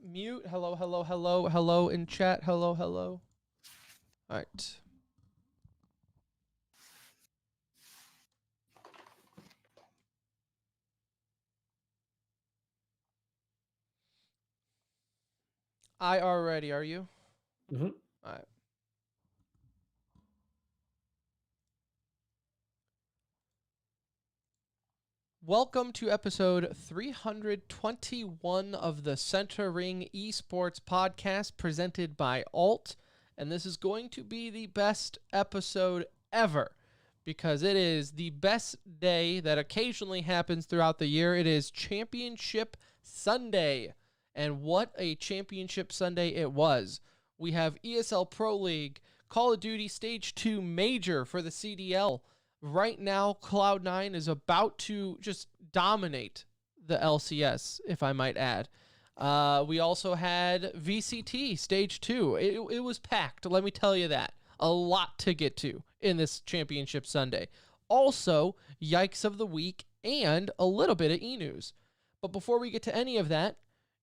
Mute. Hello, hello, hello, hello in chat. Hello, hello. All right. I are ready. Are you? Mm-hmm. All right. Welcome to episode 321 of the Center Ring Esports podcast presented by Alt. And this is going to be the best episode ever because it is the best day that occasionally happens throughout the year. It is Championship Sunday. And what a Championship Sunday it was. We have ESL Pro League, Call of Duty Stage 2 Major for the CDL. Right now, Cloud9 is about to just dominate the LCS, if I might add. We also had VCT Stage 2. It was packed, let me tell you that. A lot to get to in this Championship Sunday. Also, Yikes of the Week and a little bit of e-news. But before we get to any of that,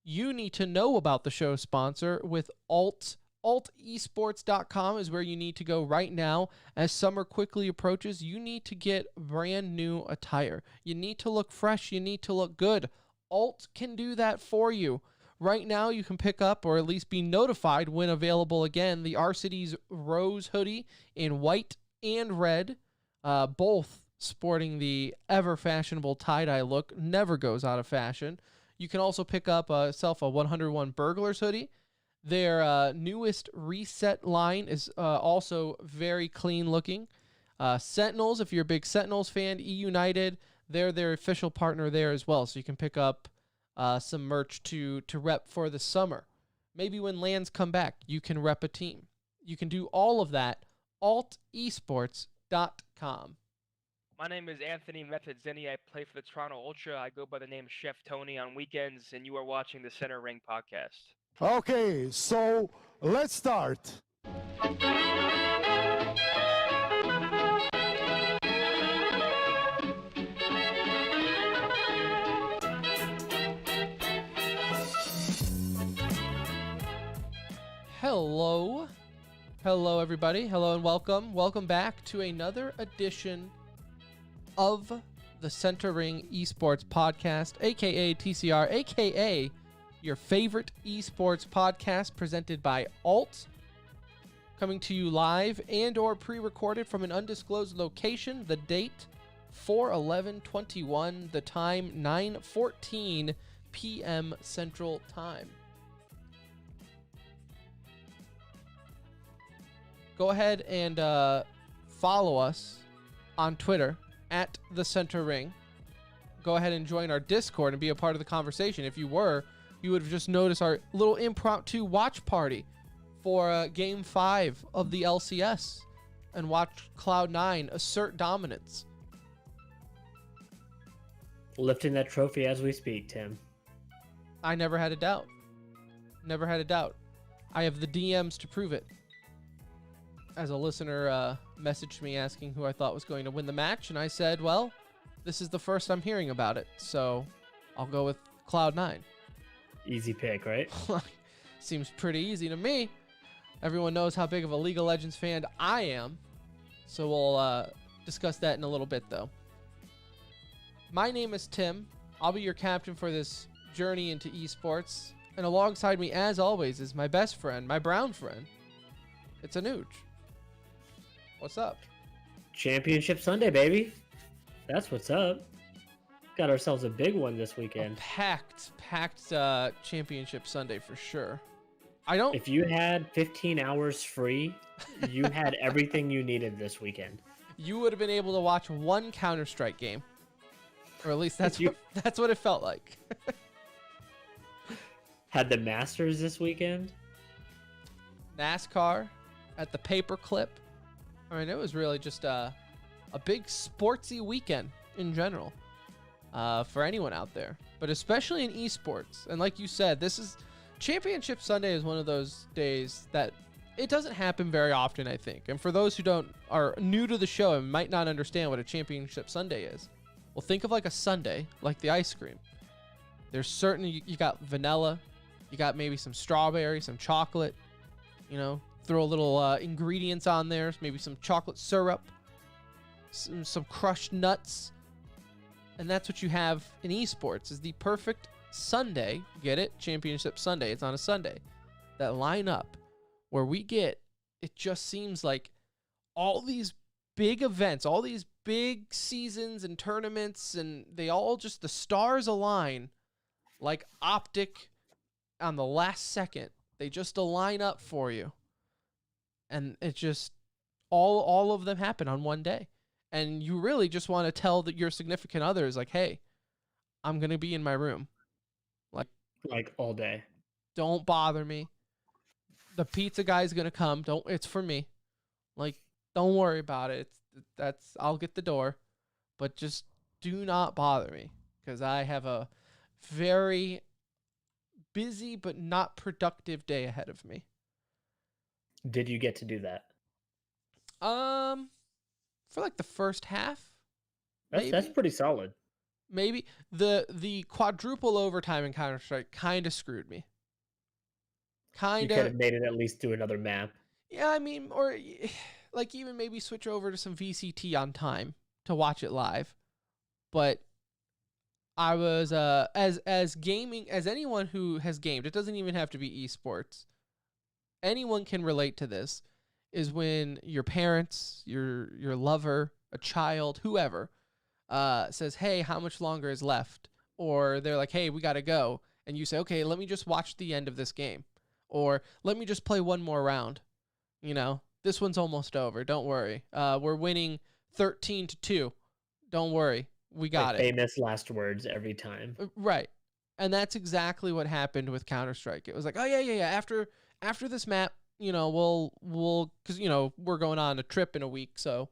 you need to know about the show sponsor with Alt. AltEsports.com is where you need to go right now. As summer quickly approaches, you need to get brand new attire. You need to look fresh. You need to look good. Alt can do that for you. Right now, you can pick up or at least be notified when available again the R-City's Rose hoodie in white and red, both sporting the ever-fashionable tie-dye look. Never goes out of fashion. You can also pick up yourself a 101 Burglars hoodie. Their newest reset line is also very clean looking. Sentinels, if you're a big Sentinels fan, E-United, they're their official partner there as well. So you can pick up some merch to rep for the summer. Maybe when LANs come back, you can rep a team. You can do all of that. AltEsports.com. My name is Anthony Methadzini. I play for the Toronto Ultra. I go by the name Chef Tony on weekends, and you are watching the Center Ring podcast. Okay, so let's start. Hello. Hello, everybody. Hello and welcome. Welcome back to another edition of the Center Ring Esports podcast, aka TCR, aka your favorite esports podcast presented by Alt, coming to you live and or pre-recorded from an undisclosed location. The date 4/11/21, the time 9:14 p.m. Central Time. Go ahead and follow us on Twitter at the Center Ring. Go ahead and join our Discord and be a part of the conversation. If you were, you would have just noticed our little impromptu watch party for Game 5 of the LCS and watch Cloud9 assert dominance. Lifting that trophy as we speak, Tim. I never had a doubt. Never had a doubt. I have the DMs to prove it. As a listener messaged me asking who I thought was going to win the match, and I said, well, this is the first I'm hearing about it, so I'll go with Cloud9. Easy pick, right? Seems pretty easy to me. Everyone knows how big of a League of Legends fan I am. So we'll discuss that in a little bit, though. My name is Tim. I'll be your captain for this journey into esports. And alongside me, as always, is my best friend, my brown friend. It's Anuj. What's up? Championship Sunday, baby. That's what's up. Got ourselves a big one this weekend. A packed Championship Sunday for sure. If you had 15 hours free, you had everything you needed this weekend. You would have been able to watch one Counter-Strike game. Or at least that's what it felt like. Had the Masters this weekend. NASCAR at the Paperclip. I mean, it was really just a big sportsy weekend in general. For anyone out there, but especially in esports. And like you said, this is Championship Sunday is one of those days that it doesn't happen very often, I think. And for those who are new to the show and might not understand what a Championship Sunday is, well, think of like a sundae, like the ice cream. There's certainly, you got vanilla, you got maybe some strawberry, some chocolate, throw a little ingredients on there, maybe some chocolate syrup, some crushed nuts. And that's what you have in esports, is the perfect Sunday. Get it? Championship Sunday. It's on a Sunday. That line up where we get, it just seems like all these big events, all these big seasons and tournaments, and they all just, the stars align like optic on the last second. They just align up for you. And it just, all of them happen on one day. And you really just want to tell that your significant other is like, hey, I'm going to be in my room. Like all day. Don't bother me. The pizza guy's going to come. It's for me. Like, don't worry about it. I'll get the door, but just do not bother me, because I have a very busy but not productive day ahead of me. Did you get to do that? For like the first half. That's pretty solid. Maybe the quadruple overtime in Counter-Strike kind of screwed me. You could have made it at least do another map. Yeah, I mean, or like even maybe switch over to some VCT on time to watch it live. But I was as gaming as anyone who has gamed, it doesn't even have to be esports. Anyone can relate to this, is when your parents, your lover, a child, whoever, says, hey, how much longer is left? Or they're like, hey, we got to go. And you say, okay, let me just watch the end of this game. Or let me just play one more round. You know, this one's almost over. Don't worry. We're winning 13-2. Don't worry. We got it. Famous last words every time. Right. And that's exactly what happened with Counter-Strike. It was like, oh, yeah. After this map, you know, we'll, because, you know, we're going on a trip in a week. So,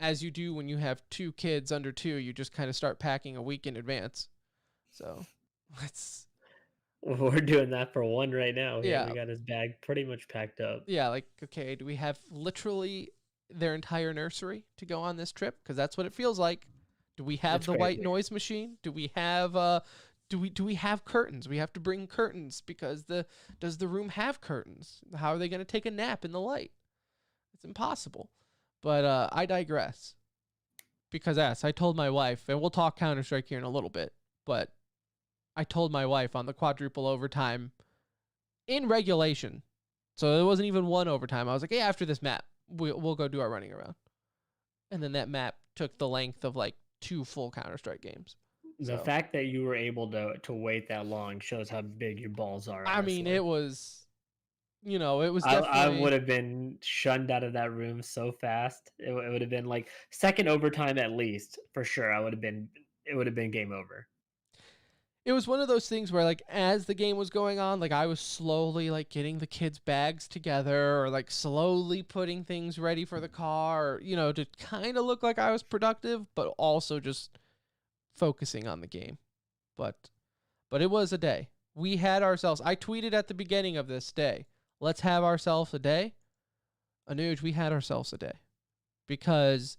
as you do when you have 2 kids under 2, you just kind of start packing a week in advance. So, we're doing that for one right now. Yeah. We got his bag pretty much packed up. Yeah, like, okay, do we have literally their entire nursery to go on this trip? Because that's what it feels like. Do we have the white noise machine? Do we have do we have curtains? We have to bring curtains because does the room have curtains? How are they going to take a nap in the light? It's impossible. But I digress. Because I told my wife, and we'll talk Counter-Strike here in a little bit, but I told my wife on the quadruple overtime in regulation. So it wasn't even one overtime. I was like, hey, after this map, we'll go do our running around. And then that map took the length of like 2 full Counter-Strike games. The fact that you were able to wait that long shows how big your balls are. Honestly. I mean, it was, you know, it was definitely... I would have been shunned out of that room so fast. It would have been like second overtime at least, for sure. It would have been game over. It was one of those things where, like, as the game was going on, like, I was slowly, like, getting the kids' bags together or, like, slowly putting things ready for the car, or, you know, to kind of look like I was productive, but also just focusing on the game. But it was a day. We had ourselves, I tweeted at the beginning of this day, let's have ourselves a day. Anuj, we had ourselves a day. Because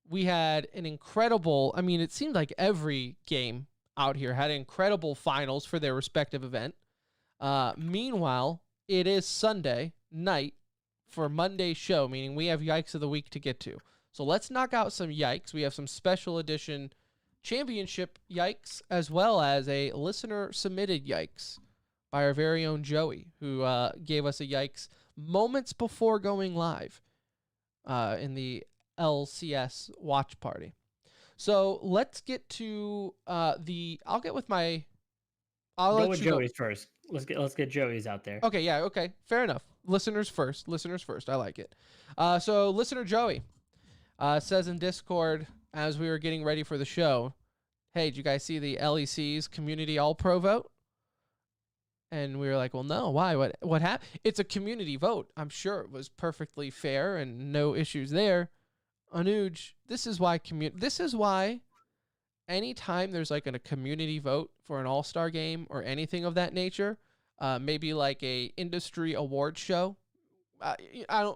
we had an incredible, I mean, it seemed like every game out here had incredible finals for their respective event. Meanwhile, it is Sunday night for Monday's show, meaning we have Yikes of the Week to get to. So let's knock out some Yikes. We have some special edition championship Yikes, as well as a listener-submitted Yikes by our very own Joey, who gave us a Yikes moments before going live in the LCS watch party. So let's get to I'll get with my. I'll go with Joey's first. Let's get Joey's out there. Okay, yeah, okay, fair enough. Listeners first. I like it. So listener Joey says in Discord as we were getting ready for the show, hey, did you guys see the LEC's community all pro vote? And we were like, well, no, why? What happened? It's a community vote. I'm sure it was perfectly fair and no issues there. Anuj, this is why anytime there's like a community vote for an all-star game or anything of that nature, maybe like a industry award show. I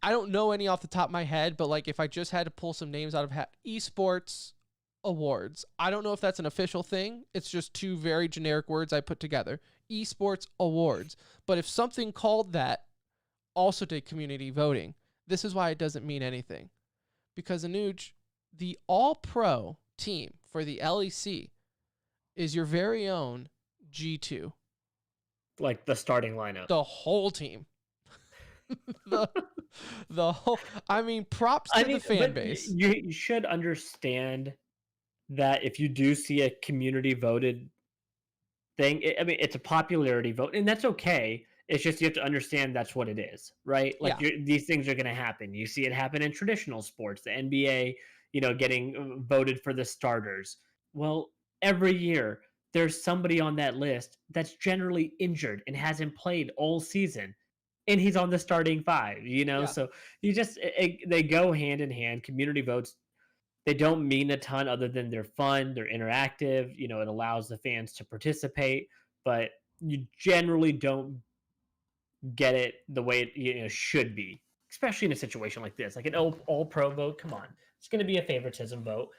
don't know any off the top of my head, but like if I just had to pull some names out of esports awards, I don't know if that's an official thing. It's just 2 very generic words I put together. Esports awards. But if something called that also did community voting, this is why it doesn't mean anything. Because Anuj, the all-pro team for the LEC is your very own G2. Like the starting lineup. The whole team. the the whole. I mean, props to the fan but base. you should understand that if you do see a community voted thing, I mean, it's a popularity vote, and that's okay. It's just you have to understand that's what it is, right? Like Yeah. these things are going to happen. You see it happen in traditional sports, the NBA, getting voted for the starters. Well, every year there's somebody on that list that's generally injured and hasn't played all season, and he's on the starting five. Yeah. So they go hand in hand. Community votes, they don't mean a ton other than they're fun, they're interactive, it allows the fans to participate, but you generally don't get it the way it should be, especially in a situation like this, like an all pro vote. Come on, it's going to be a favoritism vote.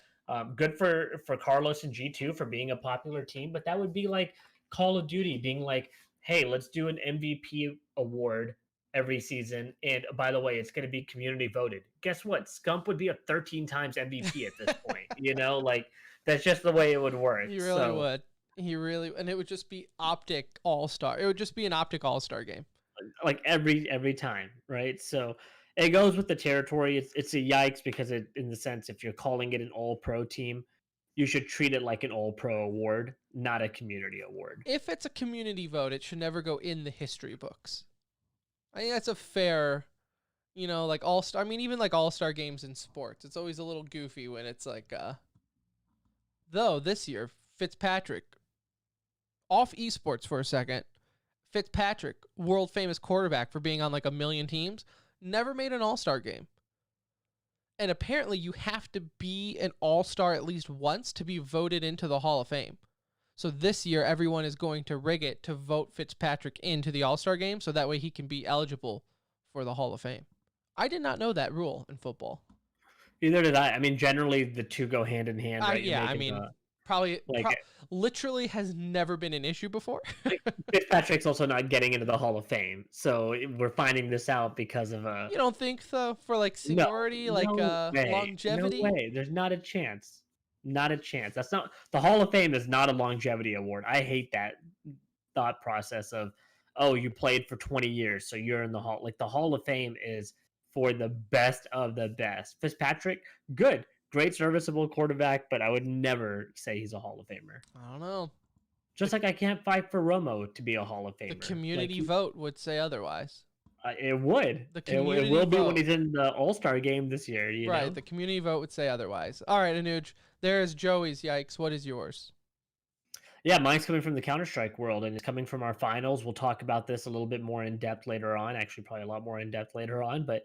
Good for Carlos and G2 for being a popular team, but that would be like Call of Duty being like, hey, let's do an MVP award every season, and by the way, it's going to be community voted. Guess what? Scump would be a 13 times MVP at this point. Like that's just the way it would work. He really would. He really, and it would just be optic all-star. It would just be an optic all-star game. Like every time, right? So it goes with the territory. It's a yikes because in the sense, if you're calling it an all pro team, you should treat it like an all pro award, not a community award. If it's a community vote, it should never go in the history books. I think that's a fair, like all-star. I mean, even like all-star games in sports, it's always a little goofy when it's like, though this year, Fitzpatrick, off esports for a second, Fitzpatrick, world famous quarterback for being on like a million teams, never made an all-star game. And apparently you have to be an all-star at least once to be voted into the Hall of Fame. So this year, everyone is going to rig it to vote Fitzpatrick into the all-star game so that way he can be eligible for the Hall of Fame. I did not know that rule in football. Neither did I. I mean, generally the two go hand in hand, right? Yeah, I mean, literally has never been an issue before. Fitzpatrick's also not getting into the Hall of Fame, so we're finding this out because of You don't think so? For like seniority, longevity? No way. There's not a chance. Not a chance. That's not the Hall of Fame is not a longevity award. I hate that thought process of, oh, you played for 20 years, so you're in the Hall. Like the Hall of Fame is for the best of the best. Fitzpatrick, good. Great serviceable quarterback, but I would never say he's a Hall of Famer. I don't know. Just like I can't fight for Romo to be a Hall of Famer. The community vote would say otherwise. It would. It will be when he's in the All-Star game this year. Right. The community vote would say otherwise. All right, Anuj. There's Joey's yikes. What is yours? Yeah, mine's coming from the Counter-Strike world, and it's coming from our finals. We'll talk about this a little bit more in depth later on. Actually, probably a lot more in depth later on. But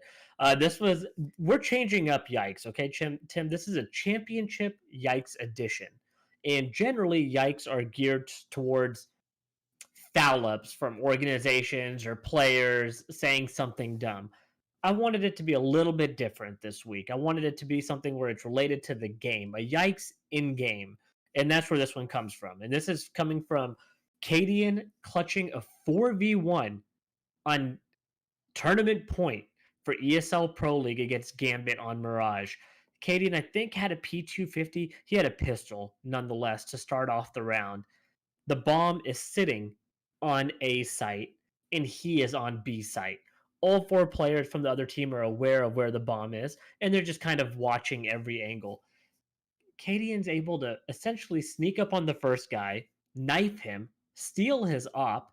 we're changing up yikes. Okay, Tim, this is a championship yikes edition. And generally, yikes are geared towards foul ups from organizations or players saying something dumb. I wanted it to be a little bit different this week. I wanted it to be something where it's related to the game, a yikes in game. And that's where this one comes from. And this is coming from Cadian clutching a 4v1 on tournament point for ESL Pro League against Gambit on Mirage. Cadian, I think, had a P250. He had a pistol, nonetheless, to start off the round. The bomb is sitting on A site, and he is on B site. All four players from the other team are aware of where the bomb is, and they're just kind of watching every angle. Cadian's able to essentially sneak up on the first guy, knife him, steal his op,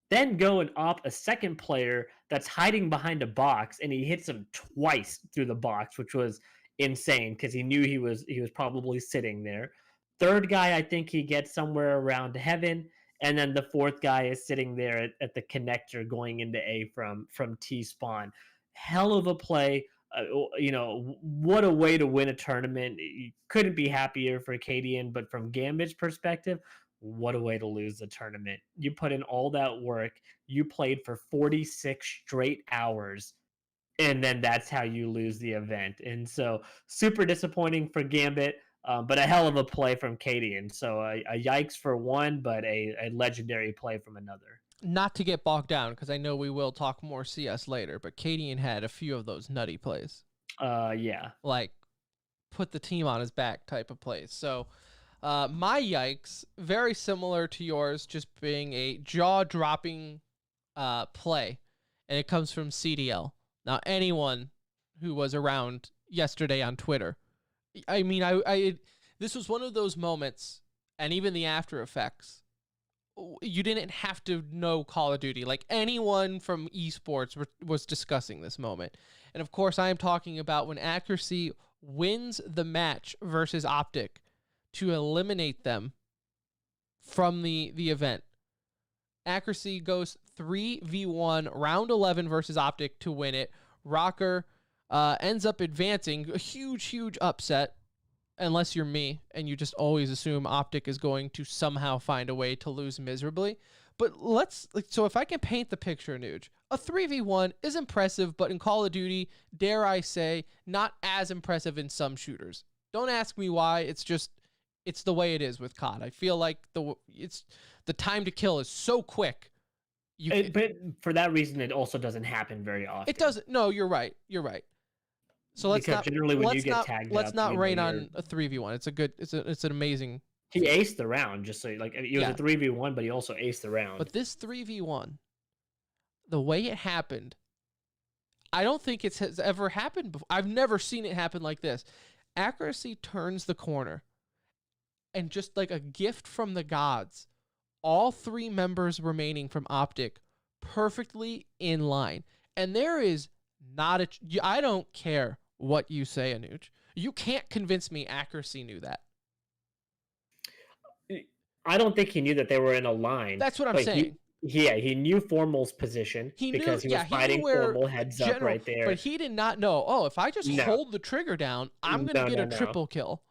then go and op a second player that's hiding behind a box, and he hits him twice through the box, which was insane because he knew he was probably sitting there. Third guy, I think he gets somewhere around heaven, and then the fourth guy is sitting there at the connector going into A from T spawn. Hell of a play. What a way to win a tournament. You couldn't be happier for Cadian, but from Gambit's perspective, what a way to lose the tournament. You put in all that work. You played for 46 straight hours, and then that's how you lose the event. And so super disappointing for Gambit, but a hell of a play from Cadian. So a yikes for one, but a legendary play from another. Not to get bogged down, because I know we will talk more CS later, but Cadian had a few of those nutty plays. Yeah. Like, put the team on his back type of plays. So, my yikes, very similar to yours, just being a jaw-dropping play. and it comes from CDL. Now, anyone who was around yesterday on Twitter, I mean, this was one of those moments, and even the after effects, you didn't have to know Call of Duty. Like, anyone from esports was discussing this moment. And of course, I am talking about when Accuracy wins the match versus Optic to eliminate them from the event. Accuracy goes 3v1, round 11 versus Optic to win it. Rocker ends up advancing. A huge upset, unless you're me and you just always assume Optic is going to somehow find a way to lose miserably. But so if I can paint the picture, Nuge, a 3v1 is impressive, but in Call of Duty, dare I say, not as impressive in some shooters. Don't ask me why. It's the way it is with COD. I feel like the time to kill is so quick. But for that reason, it also doesn't happen very often. It doesn't. No, you're right. So let's not rain on a 3v1. It's an amazing. He aced the round, just so like it was a 3v1, but he also aced the round. But this 3v1, the way it happened, I don't think it has ever happened before. I've never seen it happen like this. Accuracy turns the corner, and just like a gift from the gods, all three members remaining from Optic perfectly in line. And there is not I don't care what you say, Anuj. You can't convince me Accuracy knew that. I don't think he knew that they were in a line. That's what I'm saying. He knew Formal's position because he was fighting Formal heads up right there. But he did not know, if I just hold the trigger down, I'm going to get a triple kill.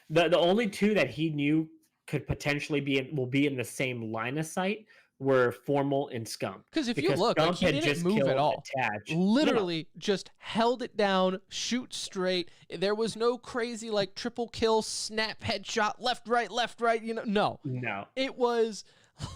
The only two that he knew could potentially be in the same line of sight were Formal and Scump. Because if you look, like, he didn't move at all. Literally just held it down, shoot straight. There was no crazy like triple kill, snap headshot, left, right. No. It was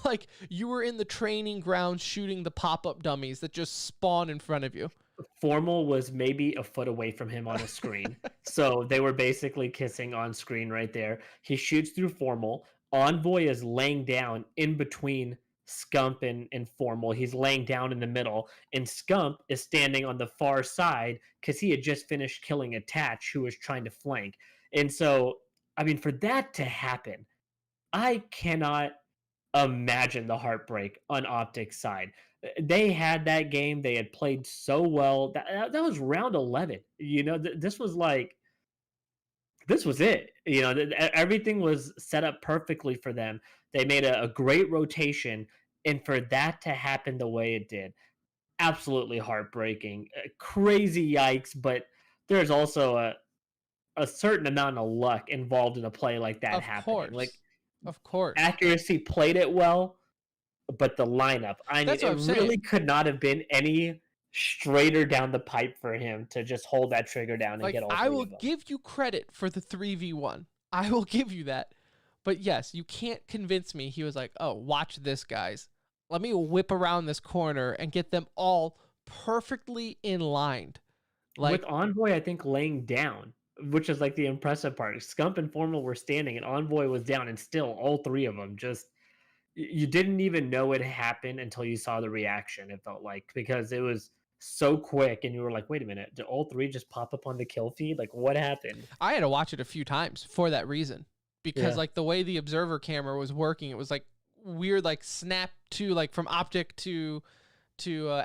like you were in the training ground shooting the pop-up dummies that just spawn in front of you. Formal was maybe a foot away from him on a screen. So they were basically kissing on screen right there. He shoots through Formal. Envoy is laying down in between Scump and Formal. He's laying down in the middle, and Scump is standing on the far side because he had just finished killing Attach, who was trying to flank. And so, I mean, for that to happen, I cannot imagine the heartbreak on Optic's side. They had that game. They had played so well. That was round 11. You know, this was it. You know, everything was set up perfectly for them. They made a great rotation, and for that to happen the way it did, absolutely heartbreaking. Crazy yikes, but there's also a certain amount of luck involved in a play like that happening. Of course. Accuracy played it well, but the lineup, it really could not have been any straighter down the pipe for him to just hold that trigger down and get all three I will of them. give you credit for the 3v1. I will give you that. But yes, you can't convince me he was like, oh, watch this, guys. Let me whip around this corner and get them all perfectly in line. Like, with Envoy, I think, laying down, which is like the impressive part. Scump and Formal were standing and Envoy was down, and still all three of them just, you didn't even know it happened until you saw the reaction, it felt like, because it was so quick and you were like, wait a minute, did all three just pop up on the kill feed? Like, what happened? I had to watch it a few times for that reason, because like the way the observer camera was working, it was like weird, like snap to like from Optic to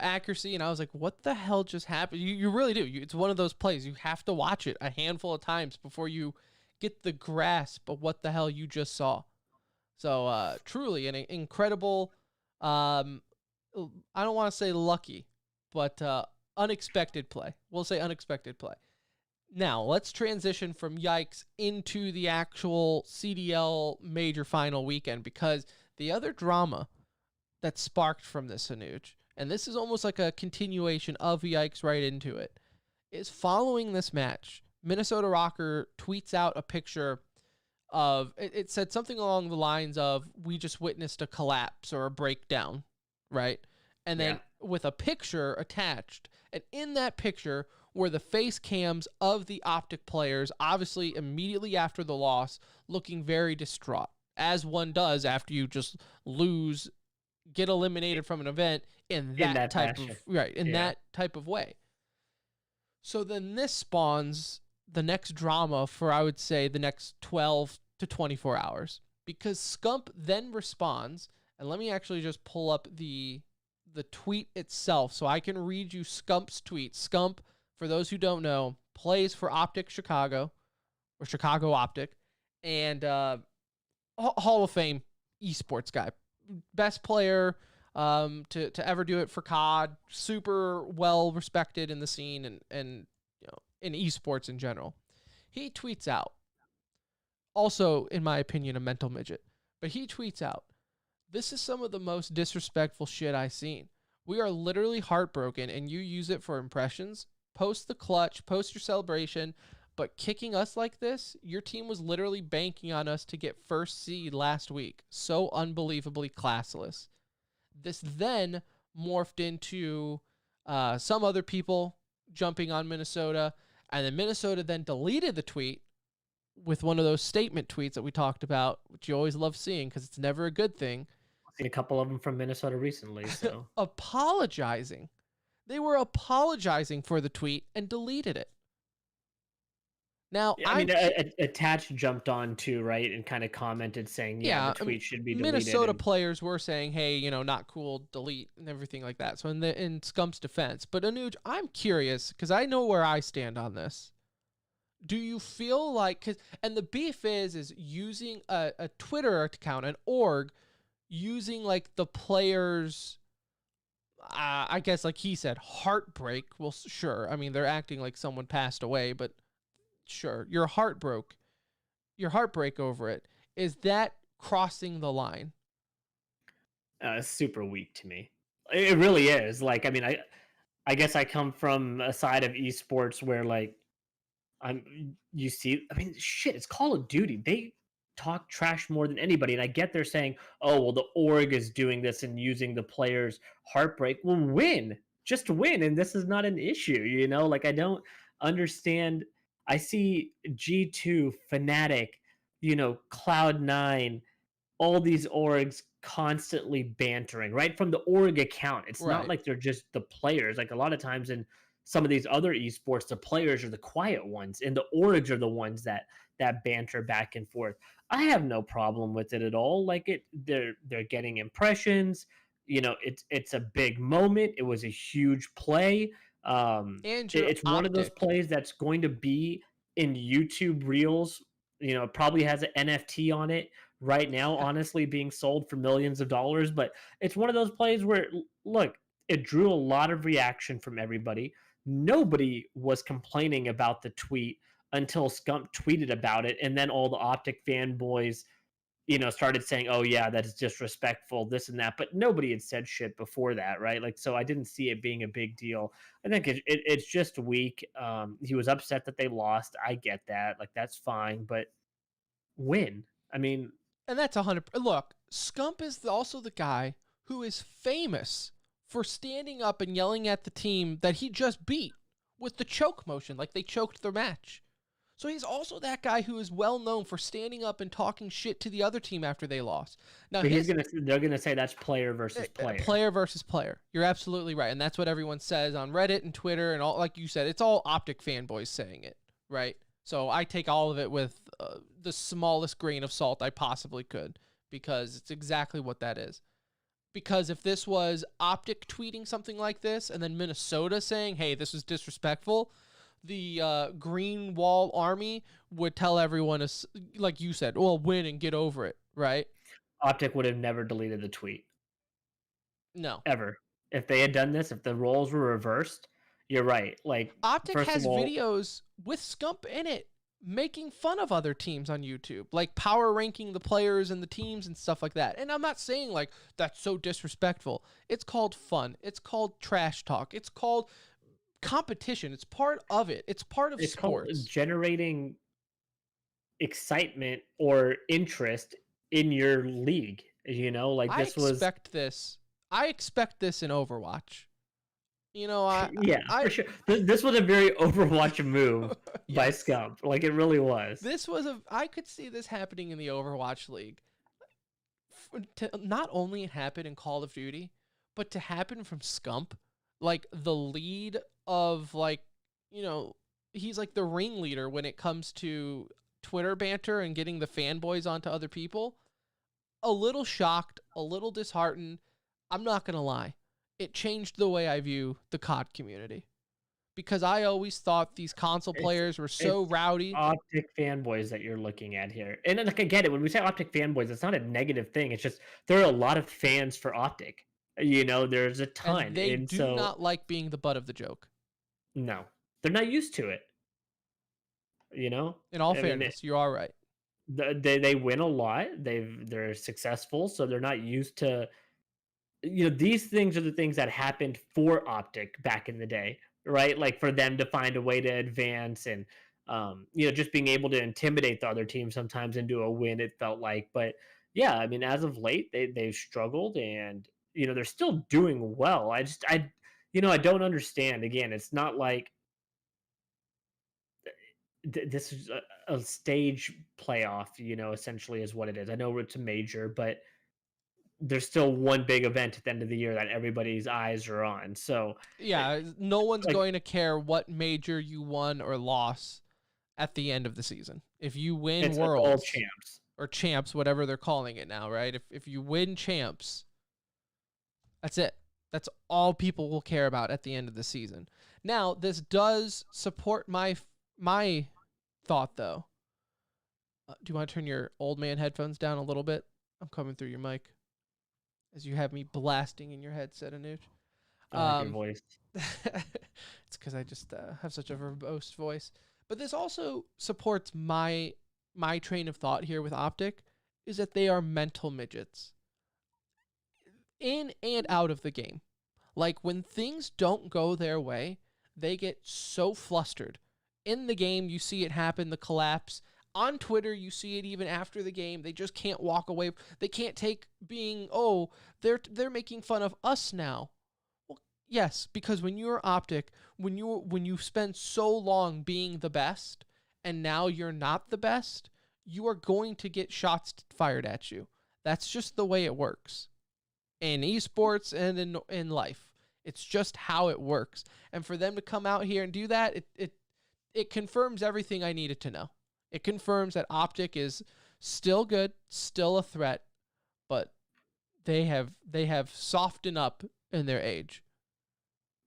Accuracy, and I was like, what the hell just happened? You really do. It's one of those plays. You have to watch it a handful of times before you get the grasp of what the hell you just saw. So truly an incredible, I don't want to say lucky, but unexpected play. We'll say unexpected play. Now, let's transition from yikes into the actual CDL major final weekend, because the other drama that sparked from this, Anuj, and this is almost like a continuation of yikes right into it, is following this match, Minnesota Rocker tweets out a picture of, it said something along the lines of, we just witnessed a collapse or a breakdown, right? And then with a picture attached, and in that picture were the face cams of the Optic players, obviously immediately after the loss, looking very distraught, as one does after you just lose, get eliminated from an event in In that that type fashion. of in Yeah. that type of way. So then this spawns the next drama for, I would say, the next 12 to 24 hours, because Scump then responds, and let me actually just pull up the tweet itself so I can read you Scump's tweet. Scump, for those who don't know, plays for Optic Chicago, or Chicago Optic, and Hall of Fame esports guy, best player to ever do it for COD, super well respected in the scene and in esports in general. He tweets out, also in my opinion a mental midget, but he tweets out, "This is some of the most disrespectful shit I've seen. We are literally heartbroken and you use it for impressions. Post the clutch, post your celebration, but kicking us like this, your team was literally banking on us to get first seed last week. So unbelievably classless." This then morphed into some other people jumping on Minnesota, and then Minnesota then deleted the tweet with one of those statement tweets that we talked about, which you always love seeing because it's never a good thing, I've seen a couple of them from Minnesota recently, so apologizing. They were apologizing for the tweet and deleted it. Now, yeah, I mean, Attach jumped on too, right, and kind of commented saying, "Yeah, the tweet should be deleted." Minnesota And players were saying, "Hey, not cool, delete," and everything like that. So in Scump's defense, but Anuj, I'm curious because I know where I stand on this. Do you feel like, and the beef is using a Twitter account, an org, using like the players, I guess like he said, heartbreak. Well, sure. I mean, they're acting like someone passed away, but sure, your heartbreak over it. Is that crossing the line? it's super weak to me. It really is. Like, I mean, I guess I come from a side of esports where like you see, I mean, shit, it's Call of Duty. They talk trash more than anybody. And I get they're saying, "Oh, well, the org is doing this and using the players' heartbreak." Well, win. Just win. And this is not an issue, Like, I don't understand. I see G2, Fnatic, Cloud9, all these orgs constantly bantering right from the org account. It's not Right. like they're just the players. Like a lot of times in some of these other esports, the players are the quiet ones and the orgs are the ones that banter back and forth. I have no problem with it at all. Like they're getting impressions. It's a big moment. It was a huge play. And your It's one of those Optic. plays that's going to be in YouTube Reels. It probably has an NFT on it right now, honestly, being sold for millions of dollars. But it's one of those plays where, look, it drew a lot of reaction from everybody. Nobody was complaining about the tweet until Scump tweeted about it. And then all the Optic fanboys, started saying, "Oh, yeah, that is disrespectful, this and that." But nobody had said shit before that, right? Like, so I didn't see it being a big deal. I think it's just weak. He was upset that they lost. I get that. Like, that's fine. But win. I mean, And that's 100. Look, Scump is also the guy who is famous for standing up and yelling at the team that he just beat with the choke motion, like they choked their match. So he's also that guy who is well known for standing up and talking shit to the other team after they lost. Now but they're gonna say that's player versus player. Player versus player. You're absolutely right, and that's what everyone says on Reddit and Twitter and all. Like you said, it's all Optic fanboys saying it, right? So I take all of it with the smallest grain of salt I possibly could, because it's exactly what that is. Because if this was Optic tweeting something like this and then Minnesota saying, "Hey, this is disrespectful," the Green Wall Army would tell everyone, like you said, "Well, win and get over it," right? Optic would have never deleted the tweet. No. Ever. If they had done this, if the roles were reversed, you're right. Like, Optic first has of all, videos with Scump in it making fun of other teams on YouTube, like power ranking the players and the teams and stuff like that. And I'm not saying like that's so disrespectful. It's called fun. It's called trash talk. It's called competition. It's part of it. It's part of it's called sports. generating excitement or interest in your league. Like I this was expect this. I expect this in Overwatch. yeah, for sure. This was a very Overwatch move by Yes. Scump. Like, it really was. I could see this happening in the Overwatch League. Not only it happened in Call of Duty, But to happen from Scump, like the lead of like, he's like the ringleader when it comes to Twitter banter and getting the fanboys onto other people. A little shocked, a little disheartened. I'm not going to lie. It changed the way I view the COD community. Because I always thought these console players were so It's rowdy. Optic fanboys that you're looking at here. And then, like, I get it. When we say Optic fanboys, it's not a negative thing. It's just there are a lot of fans for Optic. There's a And ton. they And do so, not like being the butt of the joke. no, they're not used to it. In all I mean, fairness, you are right. they win a lot. They're successful, so they're not used to. These things are the things that happened for Optic back in the day, right? Like for them to find a way to advance and just being able to intimidate the other team sometimes into a win. It felt like, but yeah, I mean, as of late, they've struggled, and they're still doing well. I don't understand. Again, it's not like this is a stage playoff. Essentially is what it is. I know it's a major, but there's still one big event at the end of the year that everybody's eyes are on. So, Yeah, no one's like, going to care what major you won or lost at the end of the season. If you win it's all Worlds champs. or champs, whatever they're calling it now, right? If you win champs, that's it. That's all people will care about at the end of the season. Now, this does support my thought, though. Do you want to turn your old man headphones down a little bit? I'm coming through your mic as you have me blasting in your headset, Anuj. I like your voice. It's because I just have such a verbose voice. But this also supports my train of thought here with Optic, is that they are mental midgets in and out of the game. Like when things don't go their way, they get so flustered. In the game, you see it happen, the collapse. On Twitter, you see it even after the game. They just can't walk away. They can't take being, oh, they're making fun of us now. Well, yes, because when you're Optic, when you spend so long being the best and now you're not the best, you are going to get shots fired at you. That's just the way it works. In esports and in life. It's just how it works. And for them to come out here and do that, it confirms everything I needed to know. It confirms that Optic is still good, still a threat, but they have softened up in their age.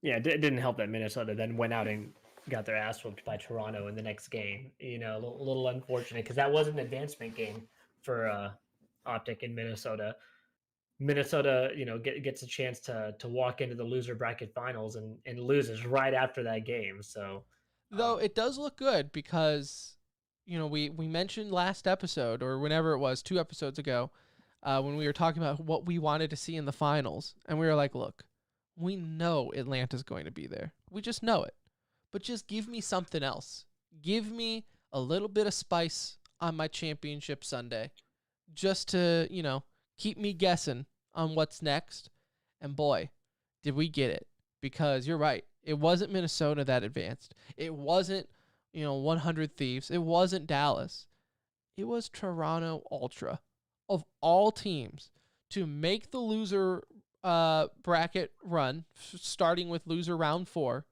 Yeah, it didn't help that Minnesota then went out and got their ass whooped by Toronto in the next game. A little unfortunate because that was an advancement game for Optic in Minnesota. Minnesota, gets a chance to walk into the loser bracket finals and loses right after that game. So, Though it does look good because, we mentioned last episode or whenever it was, 2 episodes ago, when we were talking about what we wanted to see in the finals. And we were like, look, we know Atlanta's going to be there. We just know it. But just give me something else. Give me a little bit of spice on my championship Sunday just to, keep me guessing on what's next. And boy, did we get it. Because you're right. It wasn't Minnesota that advanced. It wasn't, 100 Thieves. It wasn't Dallas. It was Toronto Ultra. Of all teams to make the loser bracket run, starting with loser round 4,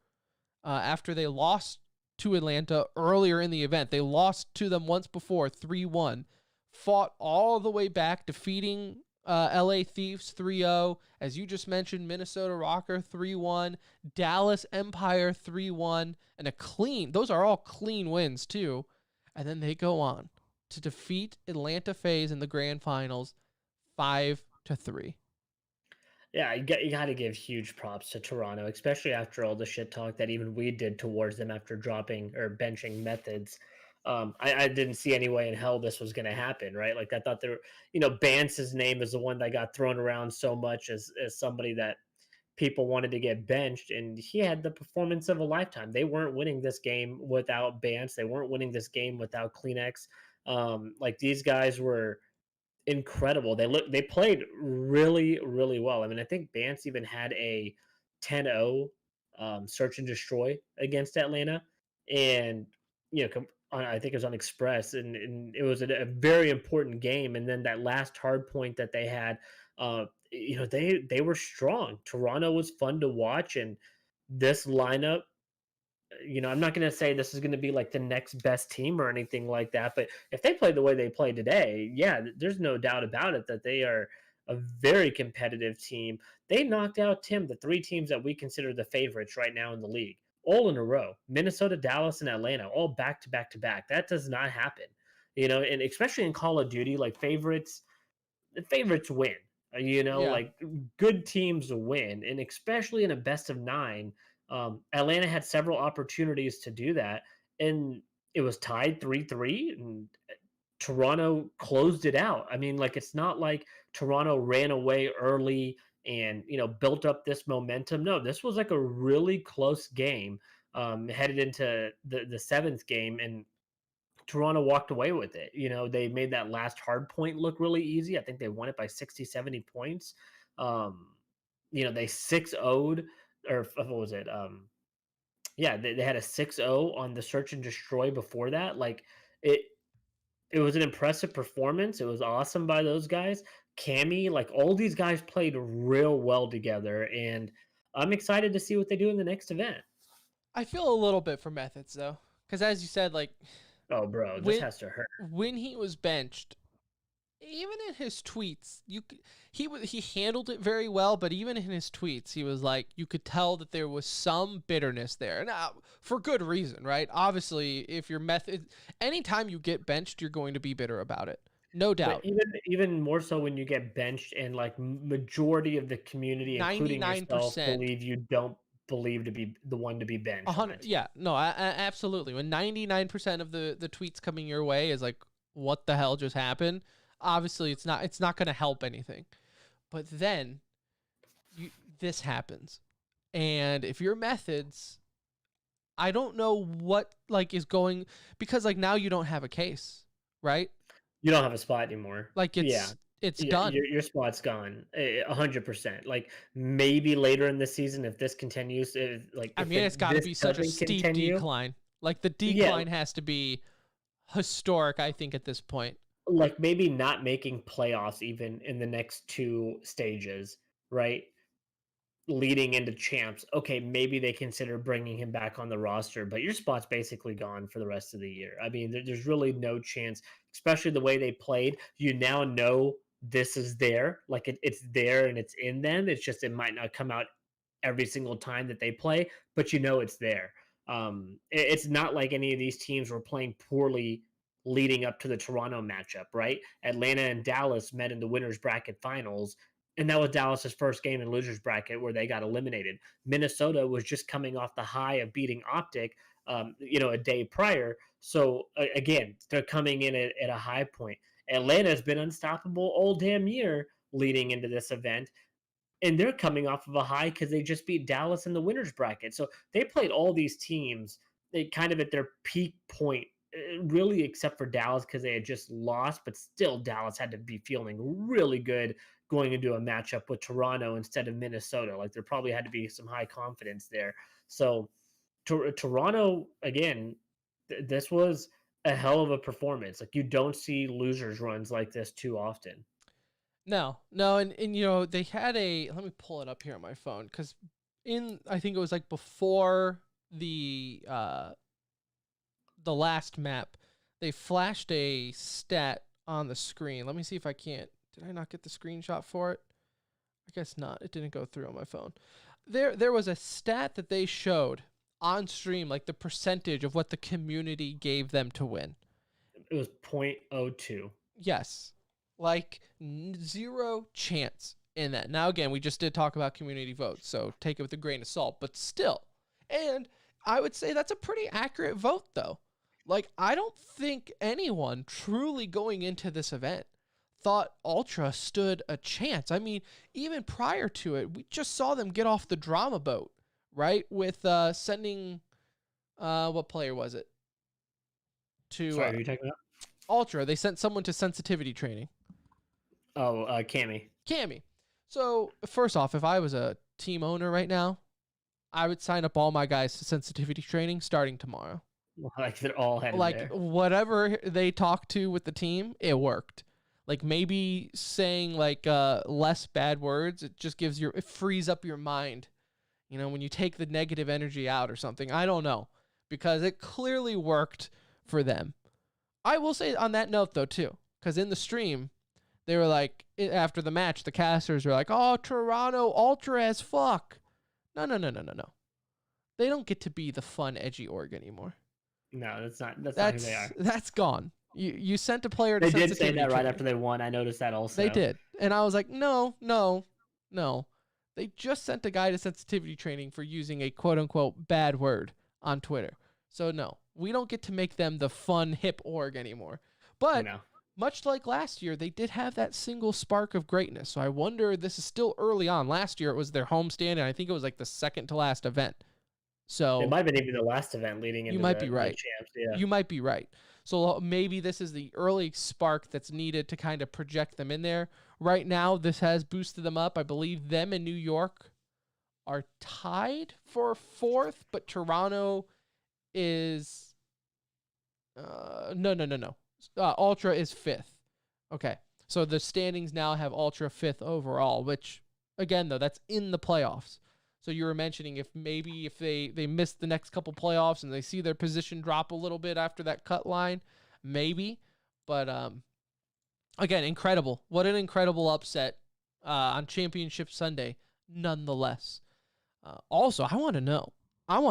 after they lost to Atlanta earlier in the event. They lost to them once before, 3-1. Fought all the way back, defeating LA Thieves 3-0. As you just mentioned, Minnesota Rocker 3-1. Dallas Empire 3-1. And a clean, those are all clean wins too. And then they go on to defeat Atlanta FaZe in the grand finals 5-3. yeah, you got to give huge props to Toronto, especially after all the shit talk that even we did towards them after dropping or benching methods. I didn't see any way in hell this was going to happen, right? Like I thought Bance's name is the one that got thrown around so much as somebody that people wanted to get benched, and he had the performance of a lifetime. They weren't winning this game without Bance. They weren't winning this game without Kleenex. Like these guys were incredible. They played really, really well. I mean, I think Bance even had a 10-0 search and destroy against Atlanta. And, I think it was on Express, and it was a very important game. And then that last hard point that they had, they were strong. Toronto was fun to watch, and this lineup, I'm not going to say this is going to be like the next best team or anything like that, but if they play the way they play today, yeah, there's no doubt about it that they are a very competitive team. They knocked out the three teams that we consider the favorites right now in the league, all in a row. Minnesota, Dallas, and Atlanta, all back to back to back. That does not happen, and especially in Call of Duty, like the favorites win. Yeah. Like good teams win, and especially in a best of nine. Atlanta had several opportunities to do that, and it was tied 3-3, and Toronto closed it out. I mean, like it's not like Toronto ran away early and built up this momentum. No, this was like a really close game, headed into the seventh game, and Toronto walked away with it. They made that last hard point look really easy. I think they won it by 60, 70 points. Um, they 6-0'd, or what was it? Yeah, they had a 6-0 on the search and destroy before that. Like it it was an impressive performance. It was awesome by those guys. Cammy, like all these guys played real well together, and I'm excited to see what they do in the next event. I feel a little bit for Methods though, because as you said, like Oh, bro, this when has to hurt. when he was benched, even in his tweets, he handled it very well. But even in his tweets, he was like, you could tell that there was some bitterness there, now for good reason, right? Obviously, if your method, anytime you get benched, you're going to be bitter about it, no But doubt. even more so when you get benched and like majority of the community, including yourself, 99%. believe you don't believe to be the one to be benched on 100, that team. yeah, no, absolutely. When 99% of the tweets coming your way is like, what the hell just happened? Obviously, it's not going to help anything. But then this happens, and if your Methods, I don't know what like is going, because like now you don't have a case, right? You don't have a spot anymore. Like Yeah. it's Yeah, done. your spot's gone, 100%. Like maybe later in the season, if this continues, I if mean, it's got to this be such a doesn't steep continue, decline. Like the yeah, decline has to be historic, I think, at this point. like maybe not making playoffs even in the next two stages, right? Leading into champs, okay, maybe they consider bringing him back on the roster, but your spot's basically gone for the rest of the year. I mean, there's really no chance, especially the way they played. You now know this is there, like it's there and it's in them. It's just it might not come out every single time that they play, but it's there. It's not like any of these teams were playing poorly leading up to the Toronto matchup, right? Atlanta and Dallas met in the winners bracket finals, and that was Dallas's first game in losers bracket where they got eliminated. Minnesota was just coming off the high of beating Optic, a day prior. So again, they're coming in at a high point. Atlanta's been unstoppable all damn year leading into this event, and they're coming off of a high because they just beat Dallas in the winners bracket. So they played all these teams they kind of at their peak point, really, except for Dallas because they had just lost, but still Dallas had to be feeling really good going into a matchup with Toronto instead of Minnesota. Like there probably had to be some high confidence there. So Toronto again, this was a hell of a performance. Like you don't see losers runs like this too often. No, and they had a, let me pull it up here on my phone, because I think it was like before the last map, they flashed a stat on the screen. Let me see if I can't. Did I not get the screenshot for it? I guess not. It didn't go through on my phone. There was a stat that they showed on stream, like the percentage of what the community gave them to win. It was 0.02. Yes. Like zero chance in that. Now, again, we just did talk about community votes, so take it with a grain of salt, but still. And I would say that's a pretty accurate vote, though. Like, I don't think anyone truly going into this event thought Ultra stood a chance. I mean, even prior to it, we just saw them get off the drama boat, right? With sending, what player was it? Sorry, are you talking about? Ultra. They sent someone to sensitivity training. Oh, Cammy. So, first off, if I was a team owner right now, I would sign up all my guys to sensitivity training starting tomorrow. Like they're all headed Like there. whatever they talked to with the team, it worked. Like maybe saying like less bad words, it frees up your mind. You know, when you take the negative energy out or something. I don't know, because it clearly worked for them. I will say on that note though too, because in the stream they were like, after the match, the casters were like, "Oh, Toronto ultra as fuck." No. They don't get to be the fun, edgy org anymore. No, that's not who they are. That's gone. You sent a player to They did say sensitivity that right training. after they won. I noticed that also. They did. And I was like, no. They just sent a guy to sensitivity training for using a quote-unquote bad word on Twitter. So no, we don't get to make them the fun, hip org anymore. But much like last year, they did have that single spark of greatness. So I wonder, this is still early on. Last year, it was their homestand, and I think it was like the second to last event. So it might have been even the last event leading into the champs. Yeah. You might be right. So maybe this is the early spark that's needed to kind of project them in there. Right now, this has boosted them up. I believe them and New York are tied for 4th, but Toronto is no. Ultra is 5th. Okay. So the standings now have Ultra 5th overall, which again though, that's in the playoffs. So you were mentioning if they miss the next couple playoffs and they see their position drop a little bit after that cut line, maybe. But again, incredible. What an incredible upset on Championship Sunday, nonetheless. Also, I want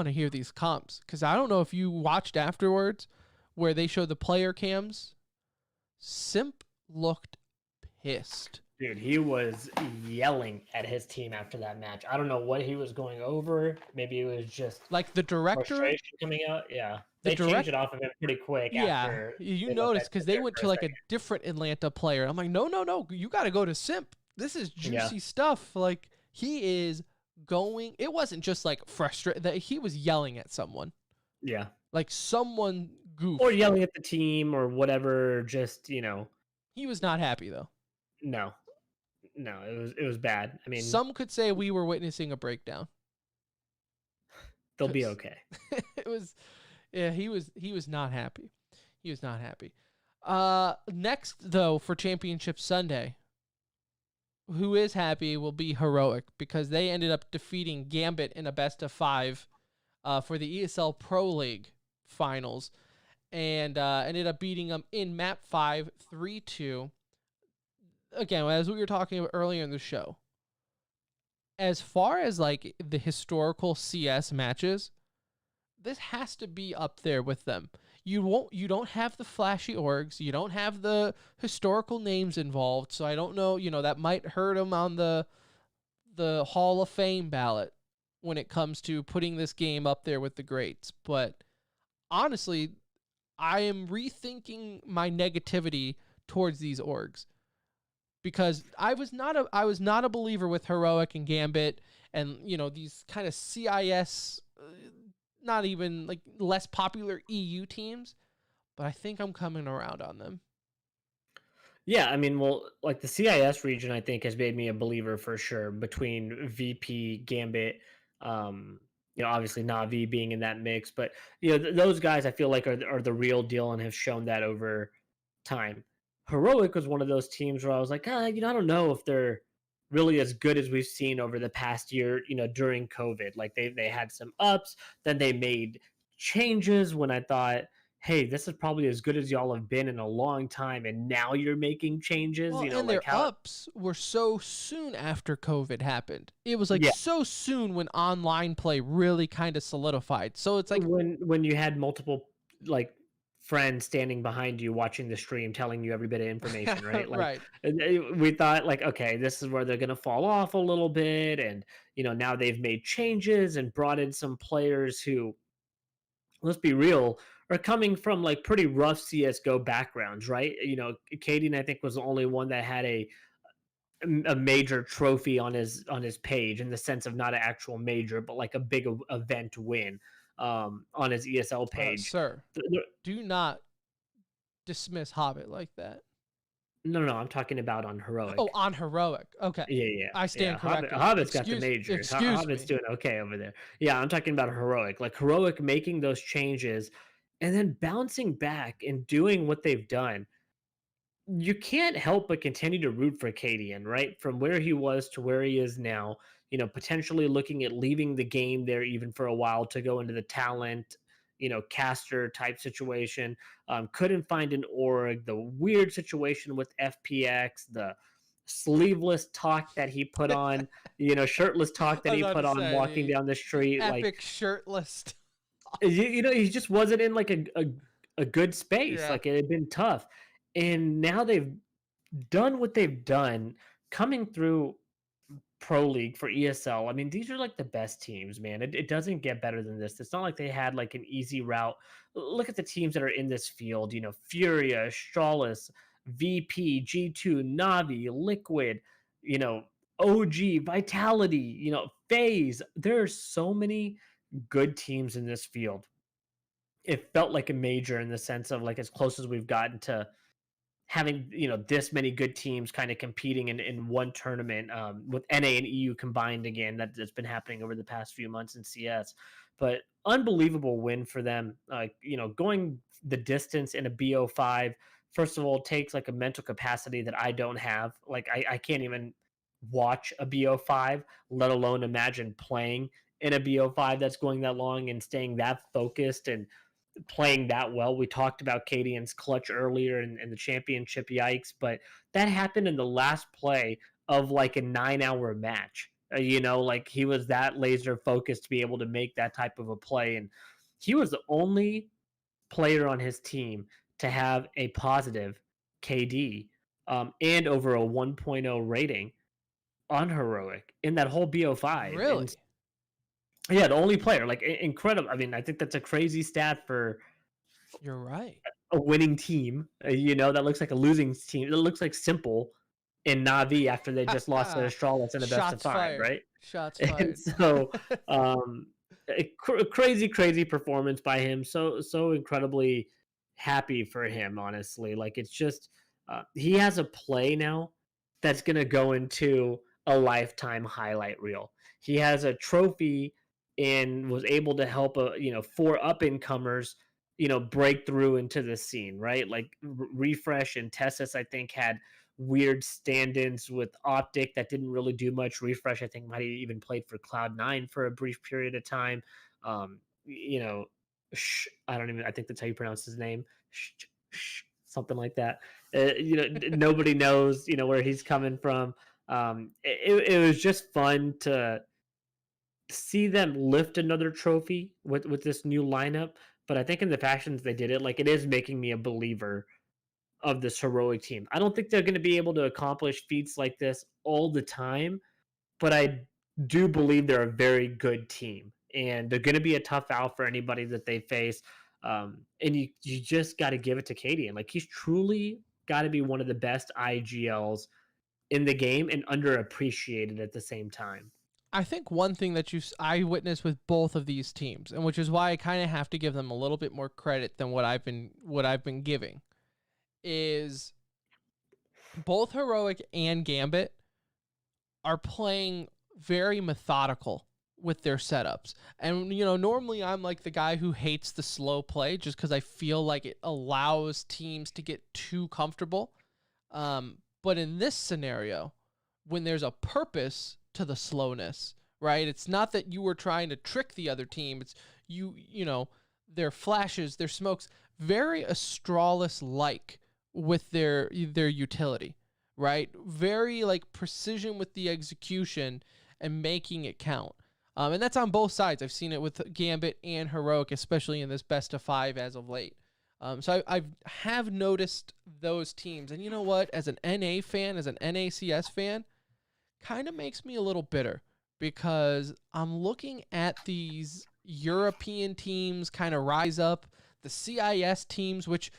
to hear these comps, because I don't know if you watched afterwards where they show the player cams. Simp looked pissed. Dude, he was yelling at his team after that match. I don't know what he was going over. Maybe it was just like the director frustration coming out. Yeah, they changed it off of him pretty quick. Yeah, after you noticed, because they went to like a different Atlanta player. I'm like, no, you got to go to Simp. This is juicy stuff. Like, he is going. It wasn't just like frustrated that he was yelling at someone. Yeah, like someone goofed or yelling at the team or whatever. Just he was not happy though. No, it was bad. I mean, some could say we were witnessing a breakdown. They'll be okay. It was, yeah, he was not happy. He was not happy. Next though, for Championship Sunday, who is happy will be Heroic, because they ended up defeating Gambit in a best of 5 for the ESL Pro League finals, and ended up beating them in map 5 3-2. Again, as we were talking about earlier in the show, as far as like the historical CS matches, this has to be up there with them. You don't have the flashy orgs, you don't have the historical names involved, so I don't know, that might hurt them on the Hall of Fame ballot when it comes to putting this game up there with the greats. But honestly, I am rethinking my negativity towards these orgs, because I was not a believer with Heroic and Gambit and these kind of CIS, not even like less popular EU teams, but I think I'm coming around on them. Yeah, I mean, well, like the CIS region, I think has made me a believer for sure, between VP, Gambit, obviously Navi being in that mix, but those guys I feel like are the real deal and have shown that over time. Heroic was one of those teams where I was like, I don't know if they're really as good as we've seen over the past year, during COVID. Like they had some ups, then they made changes when I thought, hey, this is probably as good as y'all have been in a long time, and now you're making changes. Well, and like their ups were so soon after COVID happened. It was like so soon when online play really kind of solidified. So it's like when you had multiple like friend standing behind you watching the stream telling you every bit of information, right? Like, right. We thought like, okay, this is where they're going to fall off a little bit, and now they've made changes and brought in some players who, let's be real, are coming from like pretty rough CS:GO backgrounds, right? Katie, I think, was the only one that had a major trophy on his page, in the sense of not an actual major, but like a big event win on his ESL page. Sir, do not dismiss Hobbit like that. No, I'm talking about on Heroic. Oh, on Heroic. Okay. Yeah. I stand corrected. Hobbit's got the major. Hobbit's doing okay over there. Yeah, I'm talking about Heroic. Like Heroic making those changes and then bouncing back and doing what they've done. you can't help but continue to root for Cadian, right? From where he was to where he is now, potentially looking at leaving the game there even for a while to go into the talent, caster type situation. Couldn't find an org, the weird situation with FPX, the sleeveless talk that he put on, shirtless talk that I was he about put to on say walking down the street. Like, epic shirtless. he just wasn't in like a good space. Yeah. Like, it had been tough. And now they've done what they've done coming through Pro League for ESL. I mean, these are like the best teams, man. It doesn't get better than this. It's not like they had like an easy route. Look at the teams that are in this field, Furia, Astralis, VP, G2, Navi, Liquid, you know, OG, Vitality, FaZe. There are so many good teams in this field. It felt like a major in the sense of like as close as we've gotten to having this many good teams kind of competing in one tournament, with NA and EU combined again. That's been happening over the past few months in CS. But unbelievable win for them. Going the distance in a BO5, first of all, takes like a mental capacity that I don't have. Like, I can't even watch a BO5, let alone imagine playing in a BO5 that's going that long and staying that focused and playing that well. We talked about Cadian's clutch earlier in the championship, yikes, but that happened in the last play of like a 9-hour match. Like, he was that laser focused to be able to make that type of a play. And he was the only player on his team to have a positive KD, and over a 1.0 rating on Heroic in that whole BO5. Really? And yeah, the only player, like, incredible. I mean, I think that's a crazy stat for You're right. a winning team. That looks like a losing team. It looks like Simple in Navi after they just lost to Astralis in the best of 5, fired. right? Shots And fired. so, a crazy performance by him. So incredibly happy for him, honestly. Like, it's just he has a play now that's gonna go into a lifetime highlight reel. He has a trophy and was able to help 4 up and comers break through into the scene, right? Like, Refresh and Tessus, I think, had weird stand-ins with Optic that didn't really do much. Refresh, I think, might have even played for Cloud9 for a brief period of time. I think that's how you pronounce his name. Something like that. Nobody knows, where he's coming from. It was just fun to see them lift another trophy with this new lineup. But I think in the fashions they did it, like, it is making me a believer of this Heroic team. I don't think they're going to be able to accomplish feats like this all the time, but I do believe they're a very good team, and they're going to be a tough out for anybody that they face. And you just got to give it to Cadian. Like, he's truly got to be one of the best IGLs in the game and underappreciated at the same time. I think one thing that I witnessed with both of these teams, and which is why I kind of have to give them a little bit more credit than what I've been giving, is both Heroic and Gambit are playing very methodical with their setups. And, normally I'm like the guy who hates the slow play just because I feel like it allows teams to get too comfortable. But in this scenario, when there's a purpose to the slowness, right? It's not that you were trying to trick the other team. It's their flashes, their smokes, very Astralis-like with their utility, right? Very like precision with the execution and making it count. And that's on both sides. I've seen it with Gambit and Heroic, especially in this best of 5 as of late. So I have noticed those teams. And you know what? As an NA fan, as an NACS fan, kind of makes me a little bitter because I'm looking at these European teams kind of rise up, the CIS teams, which,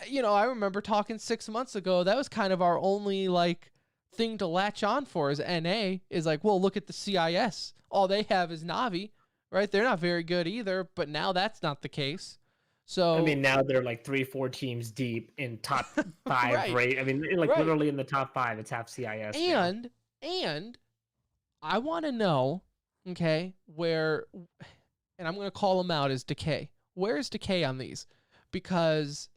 I remember talking 6 months ago, that was kind of our only like thing to latch on for as NA is like, well, look at the CIS. All they have is Navi, right? They're not very good either, but now that's not the case. So I mean, now they're like 3-4 teams deep in top 5, right? I mean, like, right. Literally in the top 5, it's half CIS. And I want to know, okay, where, and I'm going to call them out as Decay. Where is Decay on these? Because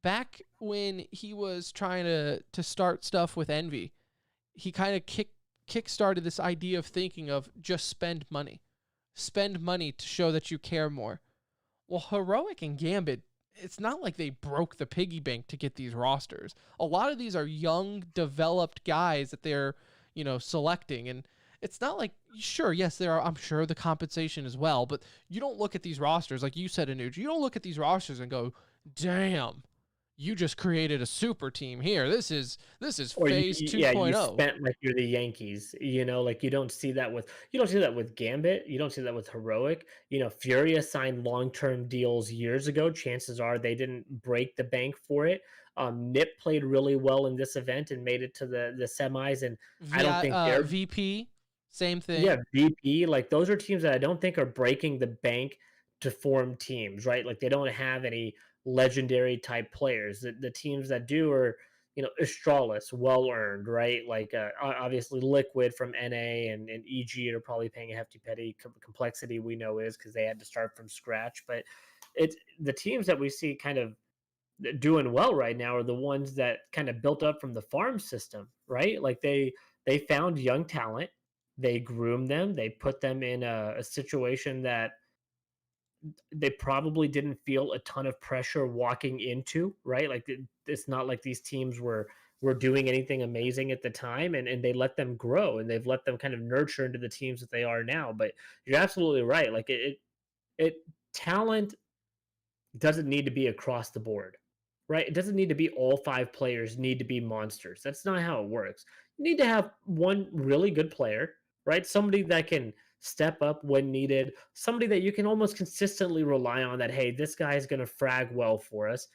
back when he was trying to start stuff with Envy, he kind of kick-started this idea of thinking of just spend money to show that you care more. Well, Heroic and Gambit, it's not like they broke the piggy bank to get these rosters. A lot of these are young, developed guys that they're, selecting. And it's not like, sure, yes, there are, I'm sure the compensation as well, but you don't look at these rosters, like you said, Anuj, you don't look at these rosters and go, damn, you just created a super team here. This is Or phase you, 2.0. yeah, you spent like you're the Yankees, like you don't see that with Gambit, you don't see that with Heroic. Furia signed long-term deals years ago. Chances are they didn't break the bank for it. Nip played really well in this event and made it to the semis, and I don't think they're VP, same thing. yeah, VP, like those are teams that I don't think are breaking the bank to form teams, right? Like they don't have any legendary type players. The teams that do are, Astralis, well earned, right? Like obviously Liquid from NA and EG are probably paying a hefty petty. Complexity we know is because they had to start from scratch, but it's the teams that we see kind of doing well right now are the ones that kind of built up from the farm system, right? Like they found young talent, they groomed them, they put them in a situation that they probably didn't feel a ton of pressure walking into, right? Like it's not like these teams were doing anything amazing at the time, and they let them grow and they've let them kind of nurture into the teams that they are now. But you're absolutely right. Like it talent doesn't need to be across the board, right? It doesn't need to be all 5 players need to be monsters. That's not how it works. You need to have one really good player, right? Somebody that can step up when needed, somebody that you can almost consistently rely on that, hey, this guy is going to frag well for us.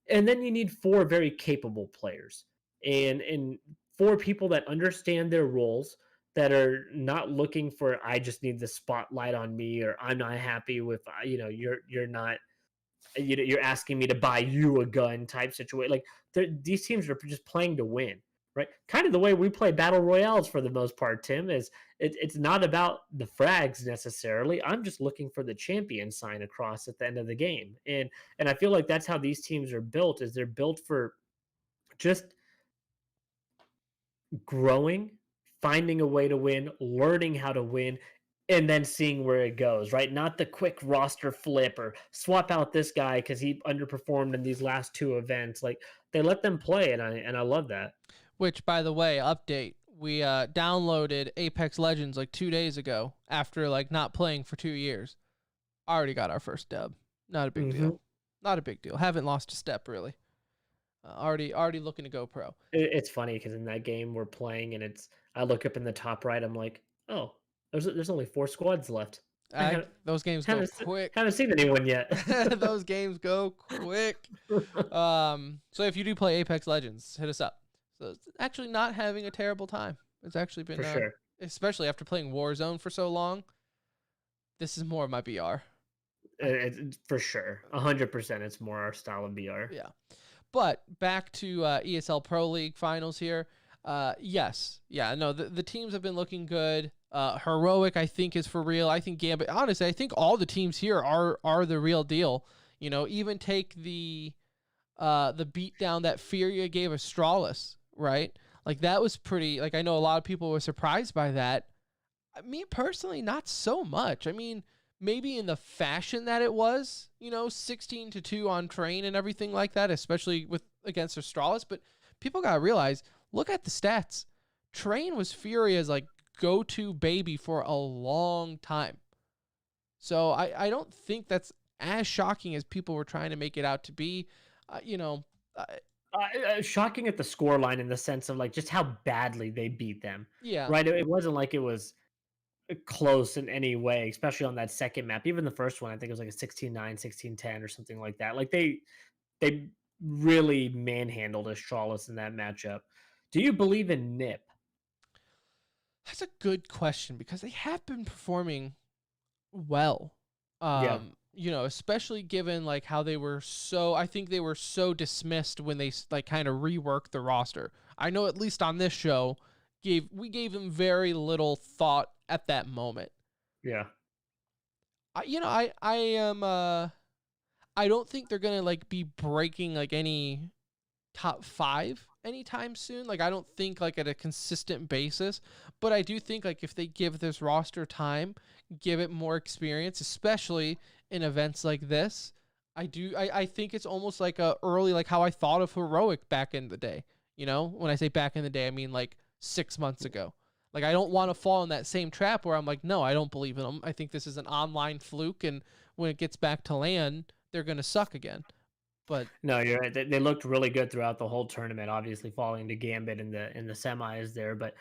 And then you need 4 very capable players and 4 people that understand their roles, that are not looking for, I just need the spotlight on me, or I'm not happy with, you're not, you're asking me to buy you a gun type situation. Like these teams are just playing to win, right? Kind of the way we play battle royales for the most part, Tim, is it's not about the frags necessarily. I'm just looking for the champion sign across at the end of the game. And I feel like that's how these teams are built, is they're built for just growing, finding a way to win, learning how to win, and then seeing where it goes, right? Not the quick roster flip or swap out this guy because he underperformed in these last 2 events. Like they let them play, and I love that. Which, by the way, update. We downloaded Apex Legends like 2 days ago after like not playing for 2 years. Already got our first dub. Not a big deal. Not a big deal. Haven't lost a step really. Already looking to go pro. It's funny because in that game we're playing, and I look up in the top right. I'm like, oh, there's only 4 squads left. Those games go quick. Haven't seen anyone yet. Those games go quick. So if you do play Apex Legends, hit us up. So it's actually not having a terrible time. It's actually been, for sure. Especially after playing Warzone for so long. This is more of my BR. It's for sure, 100%. It's more our style of BR. Yeah. But back to ESL Pro League finals here. Yes. Yeah, no, the teams have been looking good. Heroic, I think, is for real. I think Gambit, honestly, I think all the teams here are the real deal. Even take the beatdown that Furia gave Astralis, right? Like, that was pretty, like, I know a lot of people were surprised by that. Me, personally, not so much. I mean, maybe in the fashion that it was, 16-2 on Train and everything like that, especially against Astralis. But people got to realize, look at the stats. Train was Furia's, like, go-to baby for a long time. So I don't think that's as shocking as people were trying to make it out to be. Shocking at the scoreline in the sense of like just how badly they beat them. Yeah. Right. It wasn't like it was close in any way, especially on that second map. Even the first one, I think it was like a 16-9, 16-10 or something like that. Like they really manhandled Astralis in that matchup. Do you believe in Nip? That's a good question because they have been performing well. Yeah. Especially given like how I think they were so dismissed when they like kind of reworked the roster. I know at least on this show, we gave them very little thought at that moment. Yeah. I I don't think they're gonna like be breaking like any top 5 anytime soon. Like I don't think like at a consistent basis, but I do think like if they give this roster time, give it more experience, especially in events like this, I think it's almost like a early, like how I thought of Heroic back in the day. You know, when I say back in the day, I mean like 6 months ago. Like I don't want to fall in that same trap where I'm like, no, I don't believe in them. I think this is an online fluke, and when it gets back to land, they're gonna suck again. But No, you're right. They looked really good throughout the whole tournament. Obviously, falling to Gambit in the semis there, but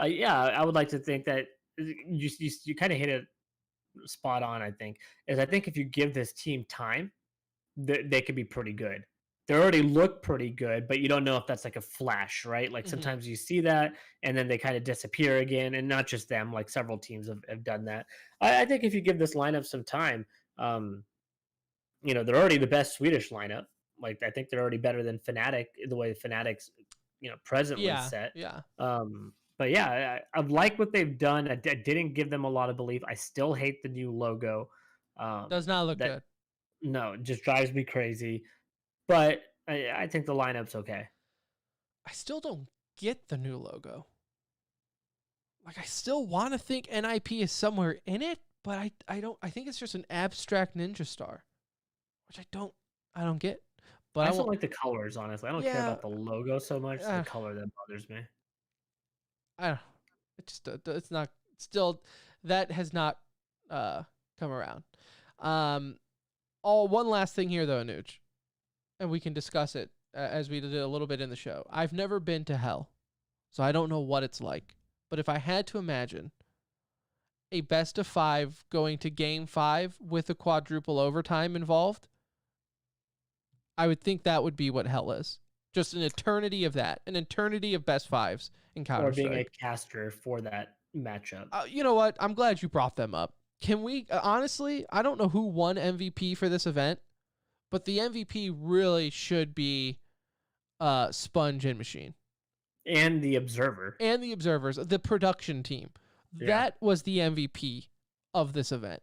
yeah, I would like to think that you kind of hit it spot on. I think if you give this team time, they could be pretty good. They already look pretty good, but you don't know if that's like a flash, right? Like mhm. sometimes you see that and then they kind of disappear again, and not just them. Like several teams have done that. I think if you give this lineup some time, um, they're already the best Swedish lineup. Like I think they're already better than Fnatic the way Fnatic's presently Yeah, set. yeah. But yeah, I like what they've done. I didn't give them a lot of belief. I still hate the new logo. Does not look That good. no, it just drives me crazy. But I think the lineup's okay. I still don't get the new logo. Like I still want to think NIP is somewhere in it, but I don't. I think it's just an abstract ninja star, which I don't get. But I I still won't. like the colors, honestly. I don't care Yeah, about the logo so much. It's the color that bothers me. I don't. It just it's not still that has not come around. One last thing here though, Anuj, and we can discuss it as we did a little bit in the show. I've never been to hell, so I don't know what it's like. But if I had to imagine a best of 5 going to game 5 with a quadruple overtime involved, I would think that would be what hell is. Just an eternity of that, an eternity of best 5s in Or being a Counter-Strike. caster for that matchup. You know what? I'm glad you brought them up. Can we, honestly, I don't know who won MVP for this event, but the MVP really should be Sponge and Machine. And the Observer. And the Observers, the production team. Yeah. That was the MVP of this event.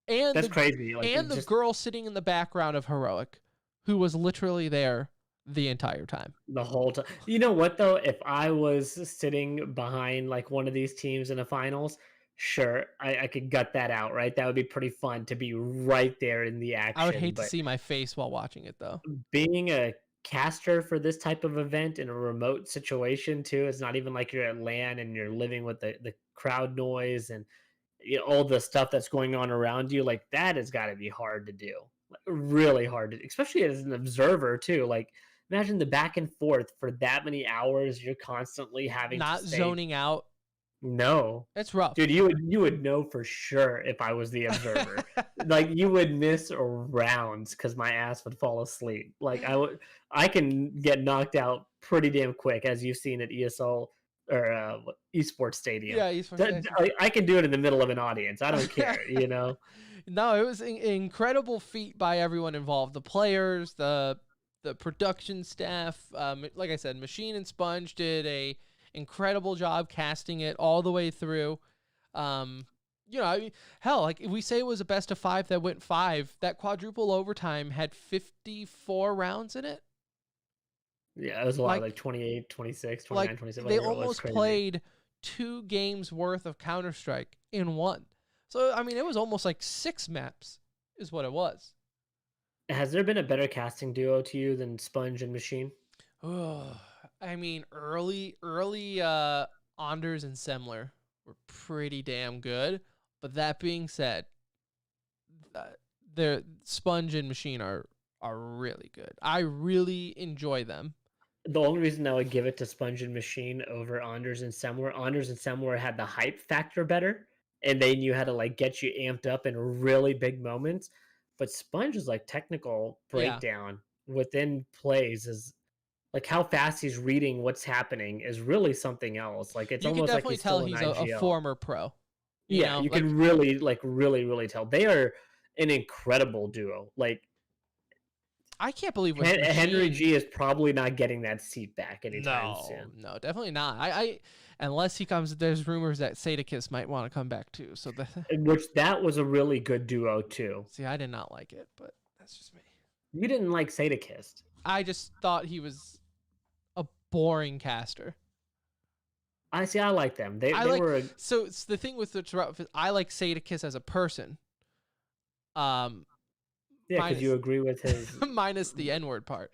And that's crazy. Like, and the girl sitting in the background of Heroic, who was literally there the entire time. The whole time. You know what, though? If I was sitting behind like one of these teams in the finals, sure, I could gut that out, right? That would be pretty fun to be right there in the action. I would hate to see my face while watching it, though. Being a caster for this type of event in a remote situation, too, it's not even like you're at LAN and you're living with the crowd noise and all the stuff that's going on around you. Like, that has got to be hard to do. Like, really hard to, especially as an observer, too. Like, imagine the back and forth for that many hours. You're constantly having not to stay zoning out. No, it's rough, dude. You would know for sure if I was the observer. Like you would miss rounds because my ass would fall asleep. Like I can get knocked out pretty damn quick, as you've seen at ESL or esports stadium. Yeah, esports stadium. I can do it in the middle of an audience. I don't care. No, it was an incredible feat by everyone involved. The players, the production staff. Like I said, Machine and Sponge did a incredible job casting it all the way through. I mean, hell, like if we say it was a best of 5 that went 5, that quadruple overtime had 54 rounds in it. Yeah, it was a lot, like 28, 26, 29, like 27. They almost played 2 games worth of Counter-Strike in one. So, I mean, it was almost like 6 maps is what it was. Has there been a better casting duo to you than Sponge and Machine? Oh, I mean, early Anders and Semler were pretty damn good. But that being said, their Sponge and Machine are really good. I really enjoy them. The only reason I would give it to Sponge and Machine over Anders and Semler had the hype factor better, and they knew how to like get you amped up in really big moments. But Sponge is like technical breakdown within plays is like how fast he's reading what's happening is really something else. Like it's almost like he's tell still he's a former pro. You can really tell. They are an incredible duo. Like I can't believe Henry G is probably not getting that seat back anytime soon. No, definitely not. I unless he comes. There's rumors that Sadakis might want to come back too. So which that was a really good duo too. See, I did not like it, but That's just me. You didn't like Sadakist. I just thought he was a boring caster. I see. I like them. They like were. So it's the thing with I like Sadakist as a person. Yeah, because you agree with his minus the N-word part.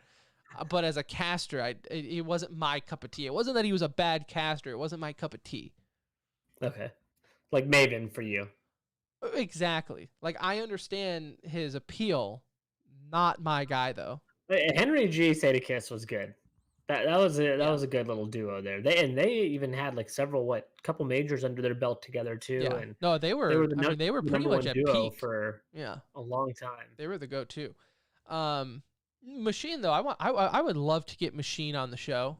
But as a caster, it wasn't my cup of tea. It wasn't that he was a bad caster. It wasn't my cup of tea. Okay, like Maven for you. Exactly. Like I understand his appeal. Not my guy though. Henry G. Sadakist was good. That was a good little duo there. They even had like couple majors under their belt together too. Yeah. And no, they were. They were pretty number much one at duo peak for a long time. They were the go-to. Machine though, I would love to get Machine on the show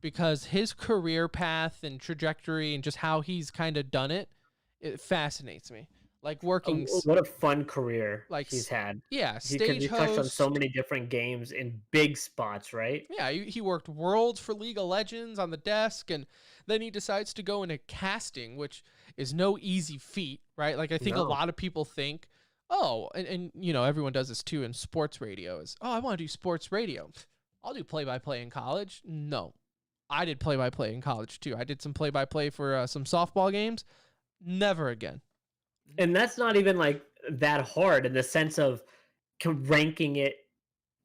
because his career path and trajectory and just how he's kind of done it fascinates me. Like working. What a fun career like he's had. Yeah, because he touched on so many different games in big spots, right? Yeah, he worked Worlds for League of Legends on the desk, and then he decides to go into casting, which is no easy feat, right? Like I think a lot of people think, oh, and you know everyone does this too in sports radio is, oh, I want to do sports radio. I'll do play-by-play in college. No, I did play-by-play in college too. I did some play-by-play for some softball games. Never again. And that's not even like that hard in the sense of ranking it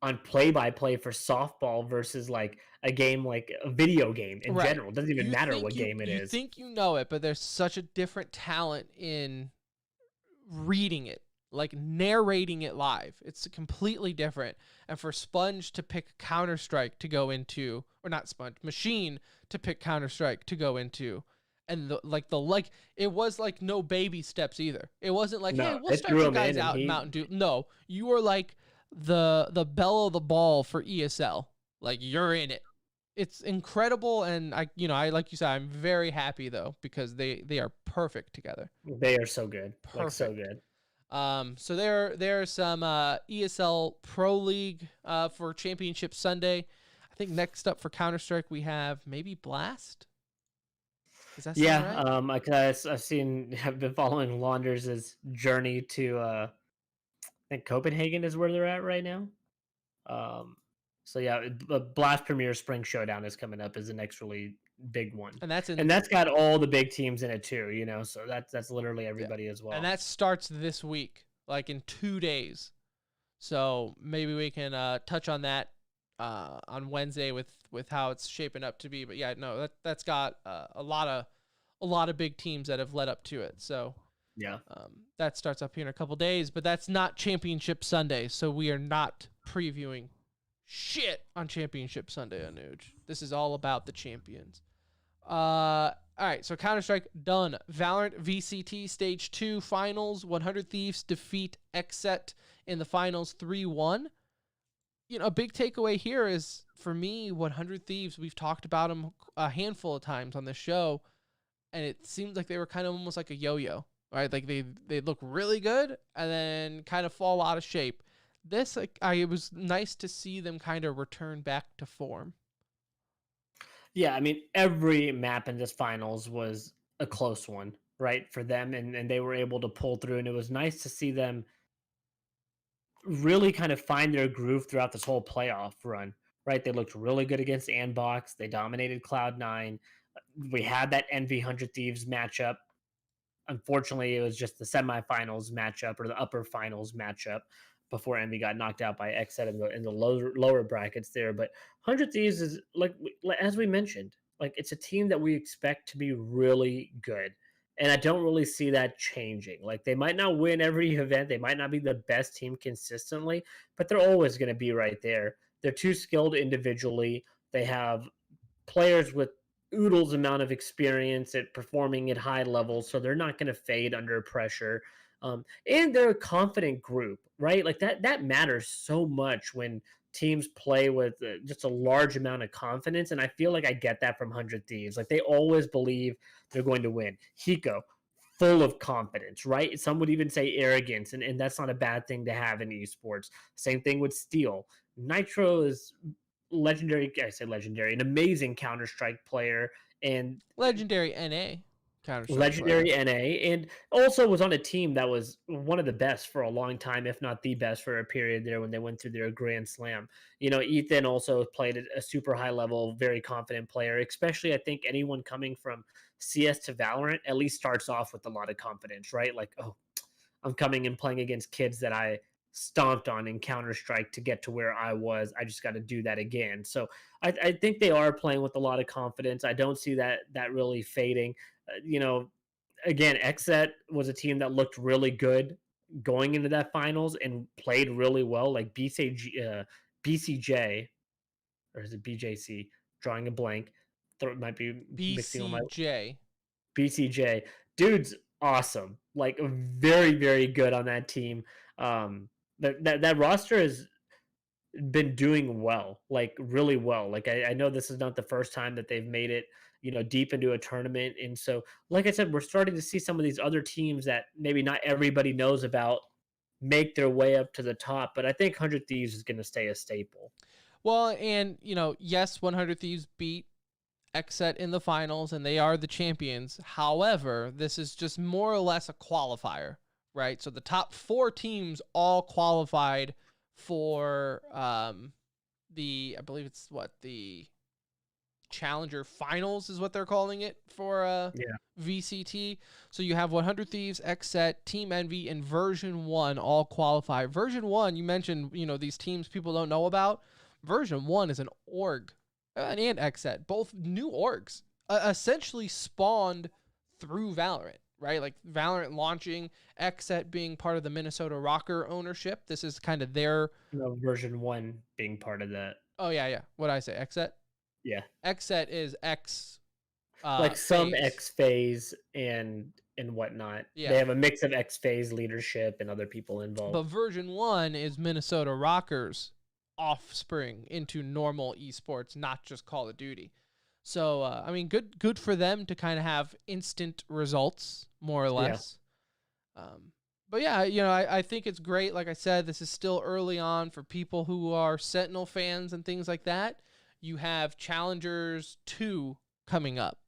on play-by-play for softball versus like a game like a video game in general. It doesn't even matter what game it is. You think you know it, but there's such a different talent in reading it, like narrating it live. It's completely different. And for Sponge to pick Counter-Strike to go into, or not Sponge, Machine to pick Counter-Strike to go into, and it was like no baby steps either. It wasn't like, hey, we'll start you guys out in Mountain Dew. No, you were like the belle of the ball for ESL. Like you're in it. It's incredible, and I like you said, I'm very happy though because they are perfect together. They are so good, like so good. So there's some ESL Pro League for Championship Sunday. I think next up for Counter-Strike we have maybe Blast. Is that right? I've been following Launders' journey to I think Copenhagen is where they're at right now. So yeah, Blast Premier Spring Showdown is coming up as the next really big one, and that's got all the big teams in it too. You know, so that's literally everybody as well. And that starts this week, like in 2 days. So maybe we can touch on that on Wednesday with how it's shaping up to be. But yeah, no, that's got a lot of big teams that have led up to it. So yeah, that starts up here in a couple days. But that's not Championship Sunday, so we are not previewing shit on Championship Sunday on Nuge. This is all about the champions. All right, so Counter-Strike done. Valorant VCT Stage 2 Finals. 100 Thieves defeat XSET in the finals 3-1. You know, a big takeaway here is, for me, 100 Thieves, we've talked about them a handful of times on this show, and it seems like they were kind of almost like a yo-yo, right? Like they look really good and then kind of fall out of shape. It was nice to see them kind of return back to form. Yeah, I mean, every map in this finals was a close one, right, for them, and they were able to pull through, and it was nice to see them really kind of find their groove throughout this whole playoff run, right? They looked really good against Andbox. They dominated Cloud9. We had that Envy 100 Thieves matchup. Unfortunately, it was just the semifinals matchup or the upper finals matchup before Envy got knocked out by XSET in the lower brackets there. But 100 Thieves is, like as we mentioned, like it's a team that we expect to be really good. And I don't really see that changing. Like they might not win every event. They might not be the best team consistently, but they're always going to be right there. They're too skilled individually. They have players with oodles amount of experience at performing at high levels, so they're not going to fade under pressure. And they're a confident group, right? Like that matters so much when teams play with just a large amount of confidence. And I feel like I get that from 100 Thieves. Like they always believe they're going to win. Hiko, full of confidence, right? Some would even say arrogance, and that's not a bad thing to have in esports. Same thing with Steel. Nitro is legendary. I say legendary, an amazing Counter-Strike player, and legendary NA. Counter-Strike player. legendary NA, and also was on a team that was one of the best for a long time, if not the best for a period there when they went through their Grand Slam. Ethan also played at a super high level, very confident player, especially I think anyone coming from CS to Valorant at least starts off with a lot of confidence, right? Like, oh, I'm coming and playing against kids that I stomped on in Counter Strike to get to where I was. I just got to do that again. So I think they are playing with a lot of confidence. I don't see that really fading. Again, XSET was a team that looked really good going into that finals and played really well. Like BCJ, or is it BJC? Drawing a blank. Might be mixing on my BCJ. BCJ. Dude's awesome. Like very, very good on that team. That roster has been doing well, like really well. Like I know this is not the first time that they've made it, deep into a tournament. And so, like I said, we're starting to see some of these other teams that maybe not everybody knows about make their way up to the top. But I think 100 Thieves is going to stay a staple. Well, and yes, 100 Thieves beat XSET in the finals, and they are the champions. However, this is just more or less a qualifier, right? So the top 4 teams all qualified for I believe it's the Challenger Finals is what they're calling it for VCT. So you have 100 Thieves, XSET, Team Envy, and Version 1 all qualify. Version 1, you mentioned, these teams people don't know about. Version 1 is an org, and XSET, both new orgs, essentially spawned through Valorant, right? Like Valorant launching, XSET being part of the Minnesota Rocker ownership. This is kind of their... Version 1 being part of that. Oh, yeah. What'd I say? XSET? Yeah. XSET is X... like some phase. X phase and whatnot. Yeah. They have a mix of X phase leadership and other people involved. But Version 1 is Minnesota Rockers' offspring into normal esports, not just Call of Duty. So, I mean, good for them to kind of have instant results, more or less. Yeah. But yeah, I think it's great. Like I said, this is still early on for people who are Sentinel fans and things like that. You have Challengers 2 coming up.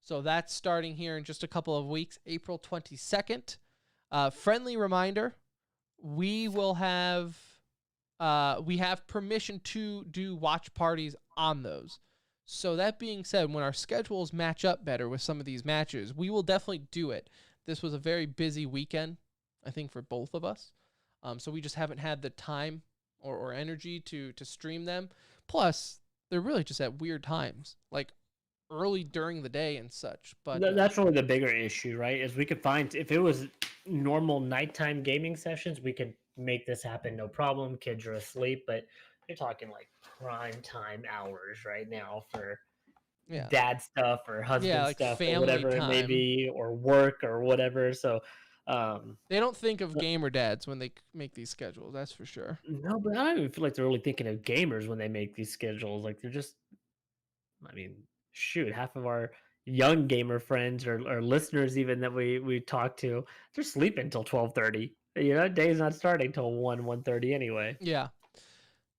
So that's starting here in just a couple of weeks, April 22nd. Friendly reminder, we have permission to do watch parties on those. So that being said, when our schedules match up better with some of these matches, we will definitely do it. This was a very busy weekend, I think, for both of us. So we just haven't had the time or energy to stream them. Plus, they're really just at weird times, like early during the day and such. But that's really the bigger issue, right? Is we could find, if it was normal nighttime gaming sessions, we could make this happen, no problem. Kids are asleep, but you're talking like prime time hours right now for dad stuff or husband like stuff family or whatever time. It may be, or work or whatever. So they don't think of gamer dads when they make these schedules, that's for sure. No, but I don't even feel like they're really thinking of gamers when they make these schedules. Like they're just, I mean, shoot, half of our young gamer friends or listeners even that we talk to, they're sleeping until 12:30. Day's not starting till 1:30 anyway. Yeah.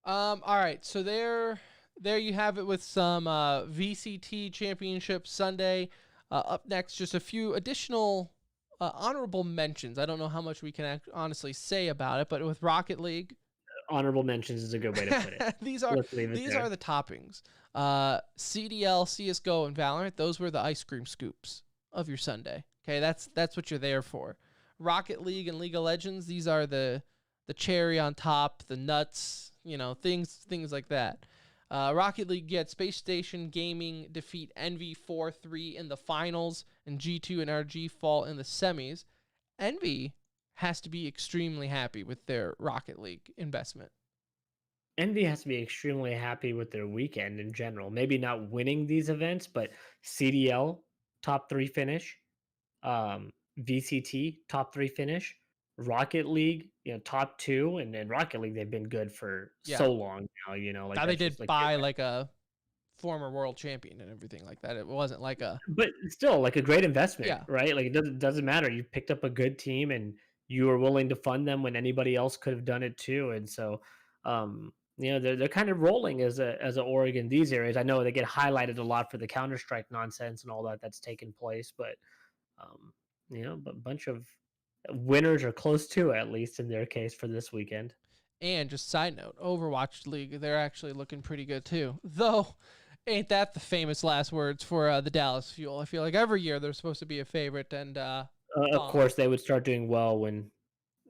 All right, so there you have it with some VCT Championship Sunday. Up next, just a few additional honorable mentions. I don't know how much we can honestly say about it, but with Rocket League, honorable mentions is a good way to put it. these are the toppings. CDL, CS:GO, and Valorant. Those were the ice cream scoops of your Sunday. Okay, that's what you're there for. Rocket League and League of Legends. These are the cherry on top, the nuts. Things like that. Rocket League gets Space Station Gaming defeat Envy 4-3 in the finals, and G2 and RG fall in the semis. Envy has to be extremely happy with their Rocket League investment. Envy has to be extremely happy with their weekend in general. Maybe not winning these events, but CDL, top 3 finish. VCT, top 3 finish. Rocket League, top 2, and then Rocket League, they've been good for so long now. Like now they did buy like a former world champion and everything like that. It wasn't like but still like a great investment, right? Like it doesn't matter. You picked up a good team and you were willing to fund them when anybody else could have done it too. And so, they're kind of rolling as an org in these areas. I know they get highlighted a lot for the Counter-Strike nonsense and all that's taken place, but But a bunch of winners are close to, at least in their case, for this weekend. And just side note, Overwatch League, they're actually looking pretty good too. Though, ain't that the famous last words for the Dallas Fuel? I feel like every year they're supposed to be a favorite, and Of course, they would start doing well when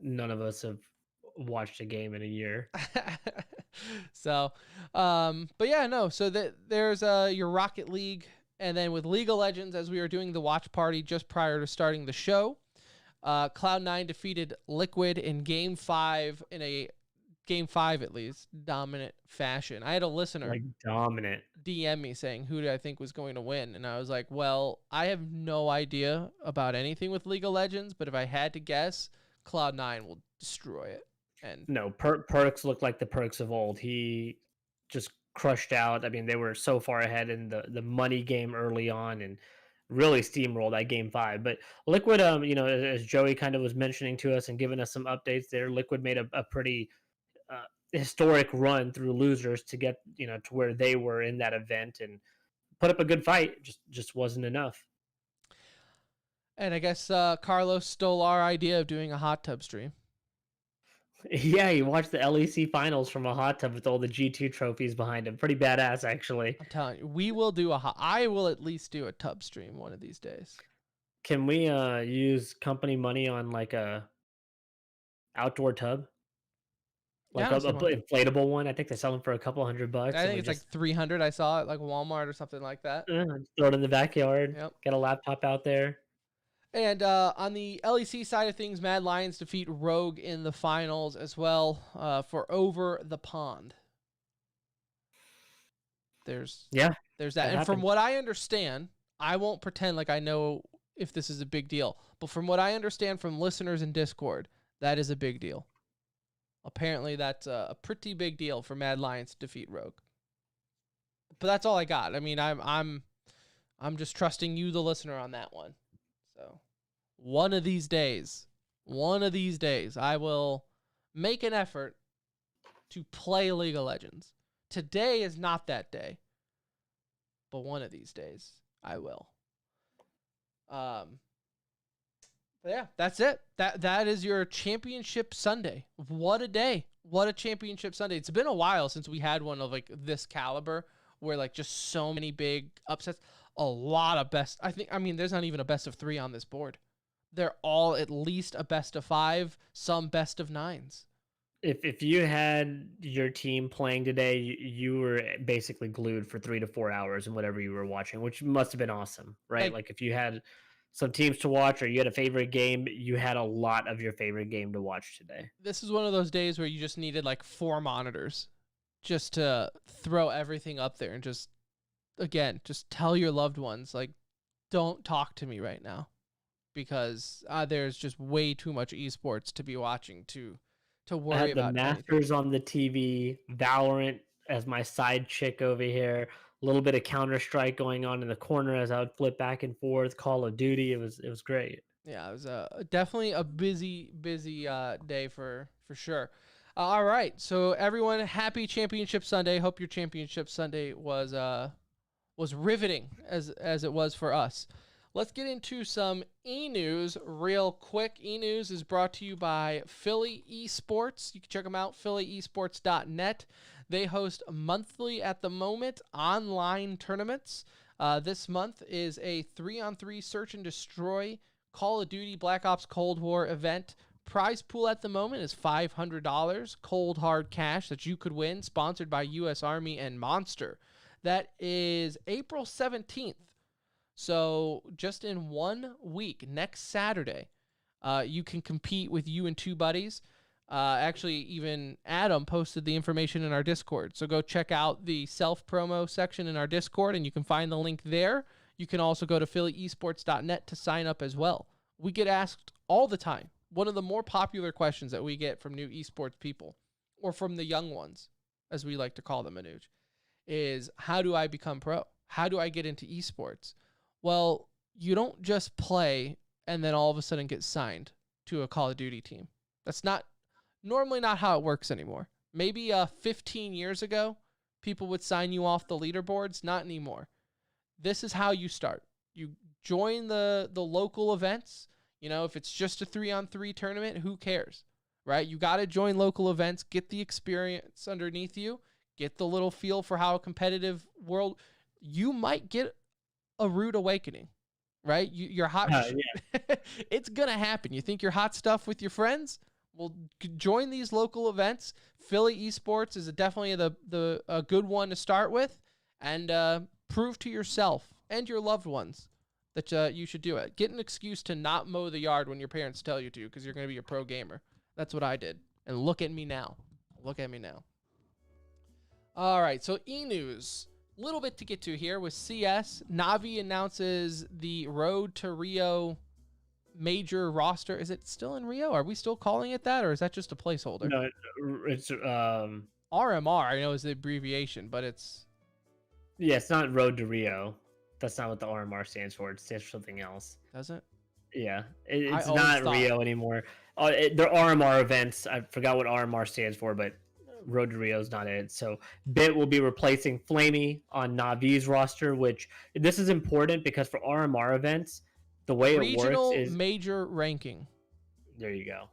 none of us have watched a game in a year. So, but yeah, no. So there's your Rocket League, and then with League of Legends, as we were doing the watch party just prior to starting the show, Cloud9 defeated Liquid in Game 5 in a Game 5 at least dominant fashion. I had a listener Like dominant. DM me saying who do I think was going to win, and I was like, well, I have no idea about anything with League of Legends, but if I had to guess, Cloud9 will destroy it. And No, Perks looked like the Perks of old. He just crushed out. I mean, they were so far ahead in the money game early on and really steamrolled that Game 5. But Liquid, as Joey kind of was mentioning to us and giving us some updates there, Liquid made a pretty historic run through losers to get to where they were in that event and put up a good fight. Just wasn't enough. I guess Carlos stole our idea of doing a hot tub stream. Yeah, he watched the LEC finals from a hot tub with all the G2 trophies behind him. Pretty badass, actually. I'm telling you, we will do I will at least do a tub stream one of these days. Can we use company money on like a outdoor tub? Like Yeah, a inflatable one. I think they sell them for a couple $100. I think it's like 300. I saw it like Walmart or something like that. Throw it in the backyard. Yep. Get a laptop out there. And on the LEC side of things, Mad Lions defeat Rogue in the finals as well for Over the Pond. There's that. And happened. From what I understand, I won't pretend like I know if this is a big deal, but from what I understand from listeners in Discord, that is a big deal. Apparently, that's a pretty big deal for Mad Lions to defeat Rogue. But that's all I got. I mean, I'm just trusting you, the listener, on that one. So, one of these days, I will make an effort to play League of Legends. Today is not that day, but one of these days, I will. But yeah, that's it. That is your championship Sunday. What a day. What a championship Sunday. It's been a while since we had one of like this caliber where like just so many big upsets. A lot of there's not even a best of 3 on this board. They're all at least a best of 5, some best of 9s. If you had your team playing today, you were basically glued for 3 to 4 hours in whatever you were watching, which must have been awesome, right? Like if you had some teams to watch or you had a favorite game, you had a lot of your favorite game to watch today. This is one of those days where you just needed like 4 monitors just to throw everything up there and just tell your loved ones, like, don't talk to me right now because there's just way too much esports to be watching to worry about. The Masters on the TV, Valorant as my side chick over here, a little bit of Counter-Strike going on in the corner as I would flip back and forth, Call of Duty. It was great. Yeah, it was definitely a busy day for sure. All right, so everyone, happy Championship Sunday. Hope your Championship Sunday was riveting as it was for us. Let's get into some e-news real quick. E-news is brought to you by Philly Esports. You can check them out, phillyesports.net. They host monthly, at the moment, online tournaments. This month is a 3-on-3 search and destroy Call of Duty Black Ops Cold War event. Prize pool at the moment is $500 cold hard cash that you could win, sponsored by U.S. Army and Monster. That is April 17th. So just in 1 week, next Saturday, you can compete with you and 2 buddies. Actually, even Adam posted the information in our Discord. So go check out the self-promo section in our Discord, and you can find the link there. You can also go to phillyesports.net to sign up as well. We get asked all the time. One of the more popular questions that we get from new esports people, or from the young ones, as we like to call them, Anuj, is how do I become pro? How do I get into esports? Well, you don't just play and then all of a sudden get signed to a Call of Duty team. That's normally not how it works anymore. Maybe 15 years ago, people would sign you off the leaderboards. Not anymore. This is how you start. You join the local events. You know, if it's just a 3-on-3 tournament, who cares, right? You got to join local events, get the experience underneath you, get the little feel for how a competitive world. You might get a rude awakening, right? Your hot, Yeah. it's gonna happen. You think you're hot stuff with your friends? Well, join these local events. Philly Esports is definitely a good one to start with, and prove to yourself and your loved ones that you should do it. Get an excuse to not mow the yard when your parents tell you to, because you're going to be a pro gamer. That's what I did. And look at me now. Look at me now. All right, so e-news. Little bit to get to here with CS. Navi announces the Road to Rio major roster. Is it still in Rio? Are we still calling it that, or is that just a placeholder? No, it's RMR, I know is the abbreviation, but it's... Yeah, it's not Road to Rio. That's not what the RMR stands for. It stands for something else. Does it? Yeah, it's always not thought- Rio anymore. They're RMR events. I forgot what RMR stands for, but Road to Rio is not it. So Bit will be replacing Flamey on Navi's roster, which this is important because for RMR events, the way it Regional works is major ranking. there you go.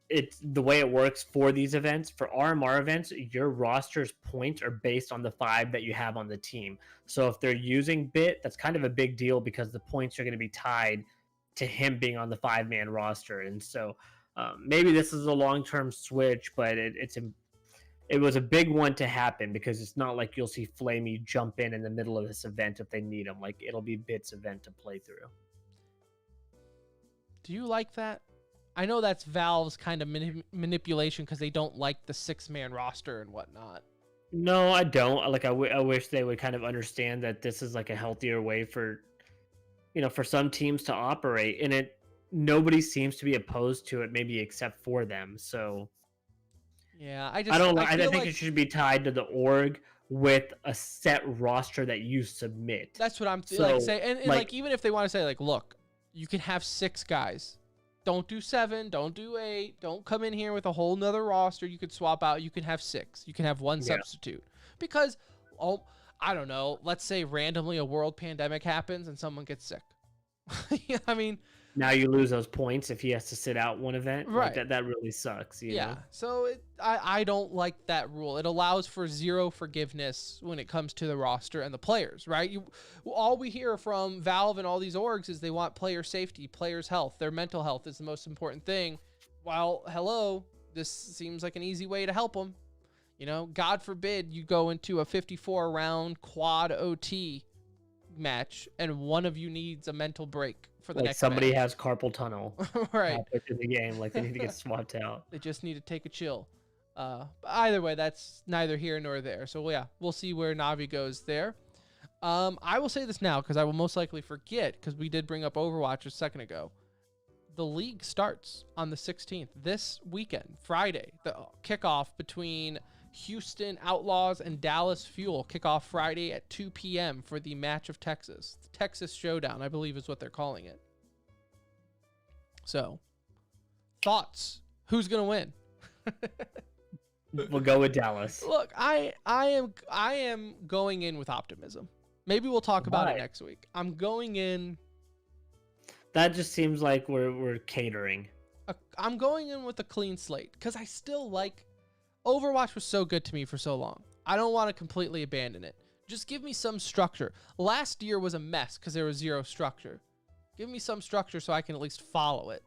It's the way it works for these events. For RMR events, your roster's points are based on the 5 that you have on the team. So if they're using Bit, that's kind of a big deal because the points are going to be tied to him being on the 5-man roster. And so maybe this is a long-term switch, but it was a big one to happen because it's not like you'll see Flamey jump in the middle of this event if they need him. Like, it'll be Bit's event to play through. Do you like that? I know that's Valve's kind of manipulation because they don't like the 6-man roster and whatnot. No, I don't. Like, I wish they would kind of understand that this is like a healthier way for, for some teams to operate, and nobody seems to be opposed to it, maybe except for them. So yeah, I think it should be tied to the org with a set roster that you submit. That's what I'm saying. And like, even if they want to say, like, look, you can have 6 guys. Don't do 7. Don't do 8. Don't come in here with a whole nother roster. You could swap out. You can have 6. You can have 1 substitute. Because, I don't know. Let's say randomly a world pandemic happens and someone gets sick. I mean, now you lose those points if he has to sit out one event. Right. Like that really sucks. You know? So I don't like that rule. It allows for zero forgiveness when it comes to the roster and the players, right? All we hear from Valve and all these orgs is they want player safety, players' health. Their mental health is the most important thing. Well, hello, this seems like an easy way to help them. God forbid you go into a 54-round quad OT match and one of you needs a mental break for the next somebody match. has carpal tunnel right in the game, like they need to get swapped out. They just need to take a chill. But either way, that's neither here nor there. So yeah, we'll see where Navi goes there. I will say this now because I will most likely forget, because we did bring up Overwatch a second ago. The league starts on the 16th this weekend, Friday. The kickoff between Houston Outlaws and Dallas Fuel kickoff Friday at 2 p.m. for the match of Texas. The Texas Showdown, I believe, is what they're calling it. So, thoughts? Who's gonna win? We'll go with Dallas. Look, I am going in with optimism. Maybe we'll talk about it next week. I'm going in. That just seems like we're catering. I'm going in with a clean slate because I still like. Overwatch was so good to me for so long. I don't want to completely abandon it. Just give me some structure. Last year was a mess because there was zero structure. Give me some structure so I can at least follow it.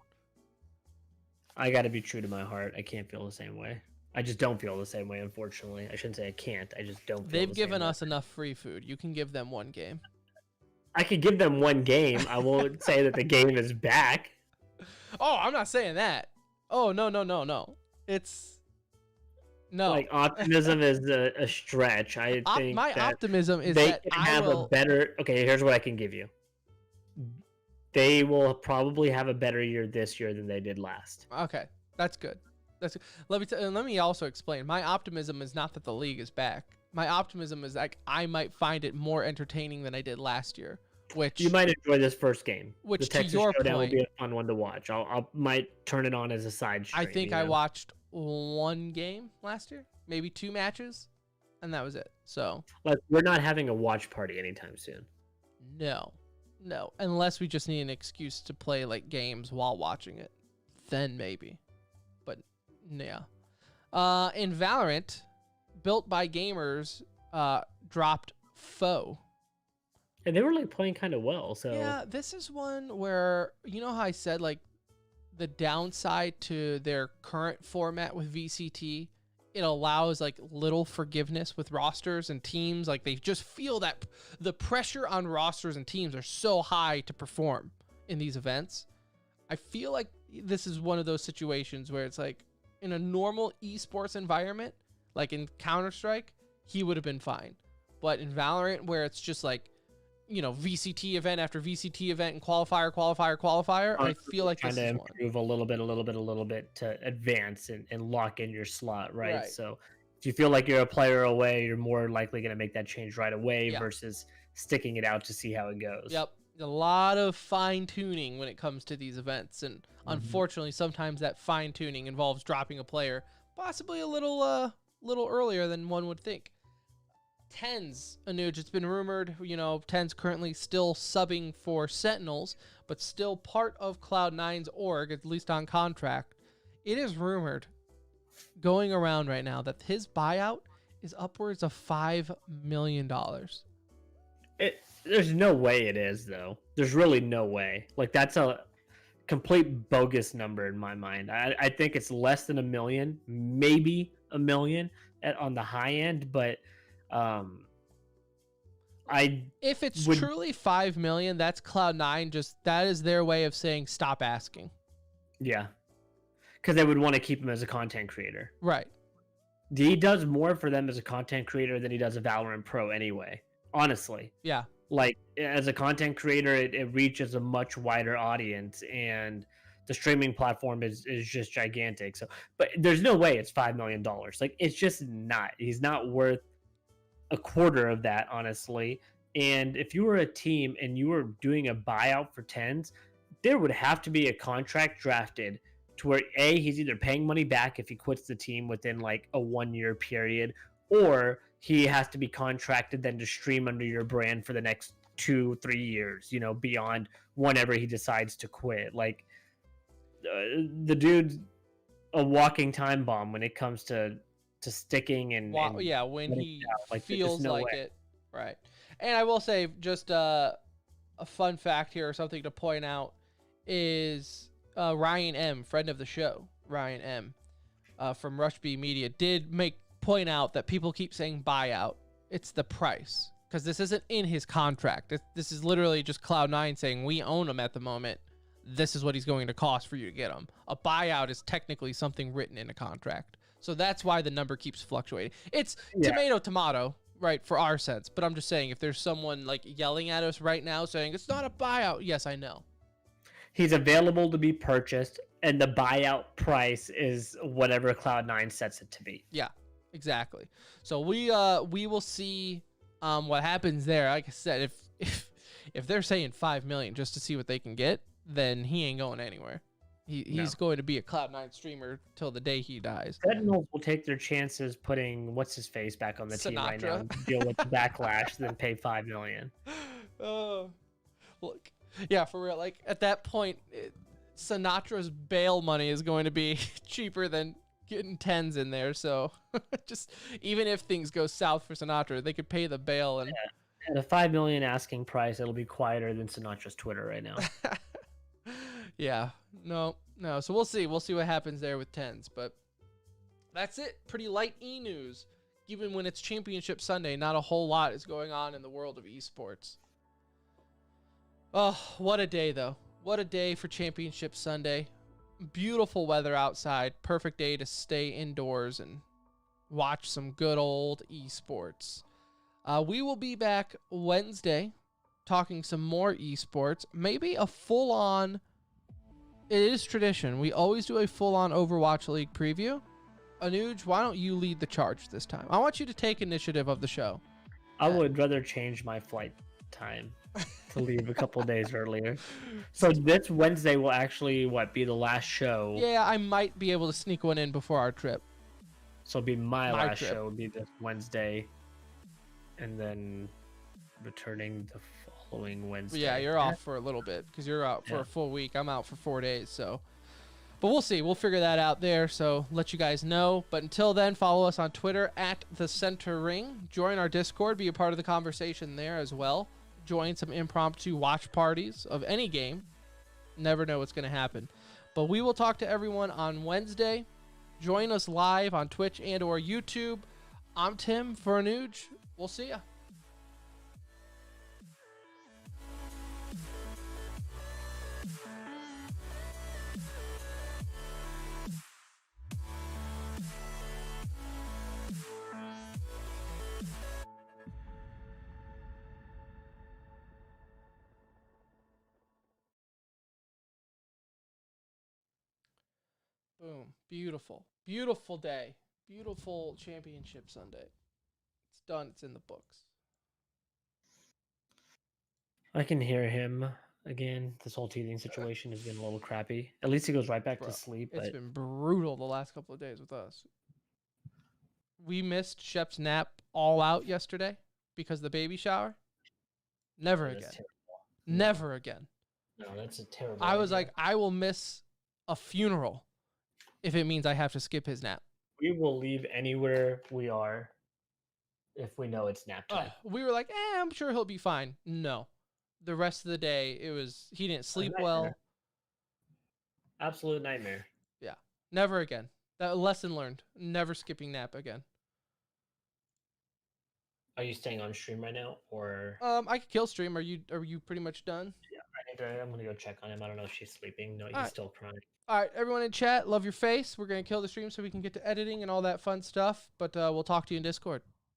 I got to be true to my heart. I can't feel the same way. I just don't feel the same way, unfortunately. I shouldn't say I can't. I just don't feel They've given us enough free food. You can give them one game. I could give them one game. I won't say that the game is back. Oh, I'm not saying that. Oh, no. It's... No. Like, optimism is a stretch. I think my that optimism is they that can have a better... Okay, here's what I can give you. They will probably have a better year this year than they did last. Okay, that's good. Let me also explain. My optimism is not that the league is back. My optimism is like I might find it more entertaining than I did last year. Which you might enjoy this first game. Which, the Texas to your Showdown point, will be a fun one to watch. I might turn it on as a side stream. I think I watched one game last year, maybe 2 matches, and that was it. So like, we're not having a watch party anytime soon. No. No, unless we just need an excuse to play like games while watching it, then maybe. But yeah. In Valorant, built by gamers, dropped Foe. And they were like playing kind of well. So Yeah, this is one where, you know how I said like the downside to their current format with VCT, it allows like little forgiveness with rosters and teams. Like they just feel that the pressure on rosters and teams are so high to perform in these events. I feel like this is one of those situations where it's like in a normal esports environment, like in Counter-Strike, he would have been fine. But in Valorant, where it's just like, you know, VCT event after VCT event and qualifier, I feel like trying this to is one. improve a little bit to advance and lock in your slot, right? So if you feel like you're a player away, you're more likely going to make that change right away versus sticking it out to see how it goes. Yep. A lot of fine tuning when it comes to these events. And unfortunately, sometimes that fine tuning involves dropping a player possibly a little earlier than one would think. Tens, Anuj, it's been rumored, you know, Tens currently still subbing for Sentinels, but still part of Cloud9's org, at least on contract. It is rumored going around right now that his buyout is upwards of $5 million. There's no way it is, though. There's really no way. Like, that's a complete bogus number in my mind. I think it's less than $1 million, maybe $1 million on the high end, but if it's truly 5 million, that's Cloud9. That is their way of saying stop asking. Yeah, because they would want to keep him as a content creator. Right. He does more for them as a content creator than he does a Valorant Pro anyway. Honestly. Yeah. Like, as a content creator, it reaches a much wider audience, and the streaming platform is just gigantic. So, but there's no way it's $5 million. Like, it's just not. He's not worth a quarter of that, honestly. And if you were a team and you were doing a buyout for Tens, there would have to be a contract drafted to where he's either paying money back if he quits the team within like a 1-year period, or he has to be contracted then to stream under your brand for the next 2-3 years, you know, beyond whenever he decides to quit. Like, the dude's a walking time bomb when it comes to sticking and when he feels like way. it. Right. And I will say, just a fun fact here, or something to point out, is Ryan M, friend of the show, Ryan M, from Rush B Media, did point out that people keep saying buyout. It's the price, because this isn't in his contract. This is literally just Cloud9 saying, we own him at the moment. This is what he's going to cost for you to get him. A buyout is technically something written in a contract. So that's why the number keeps fluctuating. It's tomato, right, for our sense. But I'm just saying, if there's someone like yelling at us right now saying it's not a buyout, yes, I know. He's available to be purchased, and the buyout price is whatever Cloud9 sets it to be. Yeah, exactly. So we will see what happens there. Like I said, if they're saying 5 million just to see what they can get, then he ain't going anywhere. He's going to be a Cloud9 streamer till the day he dies. Sentinels will take their chances putting what's his face back on the team right now, and deal with the backlash, then pay $5 million. Look, yeah, for real. Like, at that point, Sinatra's bail money is going to be cheaper than getting Tens in there. So just even if things go south for Sinatra, they could pay the bail. And at a $5 million asking price, it'll be quieter than Sinatra's Twitter right now. Yeah, no. So we'll see. We'll see what happens there with Tens. But that's it. Pretty light e-news. Even when it's Championship Sunday, not a whole lot is going on in the world of esports. Oh, what a day, though. What a day for Championship Sunday. Beautiful weather outside. Perfect day to stay indoors and watch some good old esports. We will be back Wednesday talking some more esports. Maybe a full-on... It is tradition. We always do a full-on Overwatch League preview. Anuj, why don't you lead the charge this time? I want you to take initiative of the show. I would rather change my flight time to leave a couple days earlier. So this Wednesday will actually, be the last show? Yeah, I might be able to sneak one in before our trip. So it'll be my last show would be this Wednesday. And then returning the following. following Wednesday. Yeah, you're off for a little bit because you're out for a full week. I'm out for 4 days, so. But we'll see. We'll figure that out there, so let you guys know. But until then, follow us on Twitter at The Center Ring. Join our Discord. Be a part of the conversation there as well. Join some impromptu watch parties of any game. Never know what's going to happen. But we will talk to everyone on Wednesday. Join us live on Twitch and or YouTube. I'm Tim Vernuge. We'll see ya. Boom. Beautiful. Beautiful day. Beautiful championship Sunday. It's done. It's in the books. I can hear him again. This whole teething situation has been a little crappy. At least he goes right back to sleep. It's But been brutal the last couple of days with us. We missed Shep's nap all out yesterday because of the baby shower. Never that's again. terrible. Never again. No, that's a terrible. I was idea. like, I will miss a funeral if it means I have to skip his nap. We will leave anywhere we are if we know it's nap time. We were like, I'm sure he'll be fine. No. The rest of the day, he didn't sleep well. Absolute nightmare. Yeah. Never again. That lesson learned. Never skipping nap again. Are you staying on stream right now, or? I could kill stream. Are you pretty much done? Yeah, I'm gonna go check on him. I don't know if she's sleeping. No, he's right. still crying. All right, everyone in chat, love your face. We're gonna kill the stream so we can get to editing and all that fun stuff. But we'll talk to you in Discord.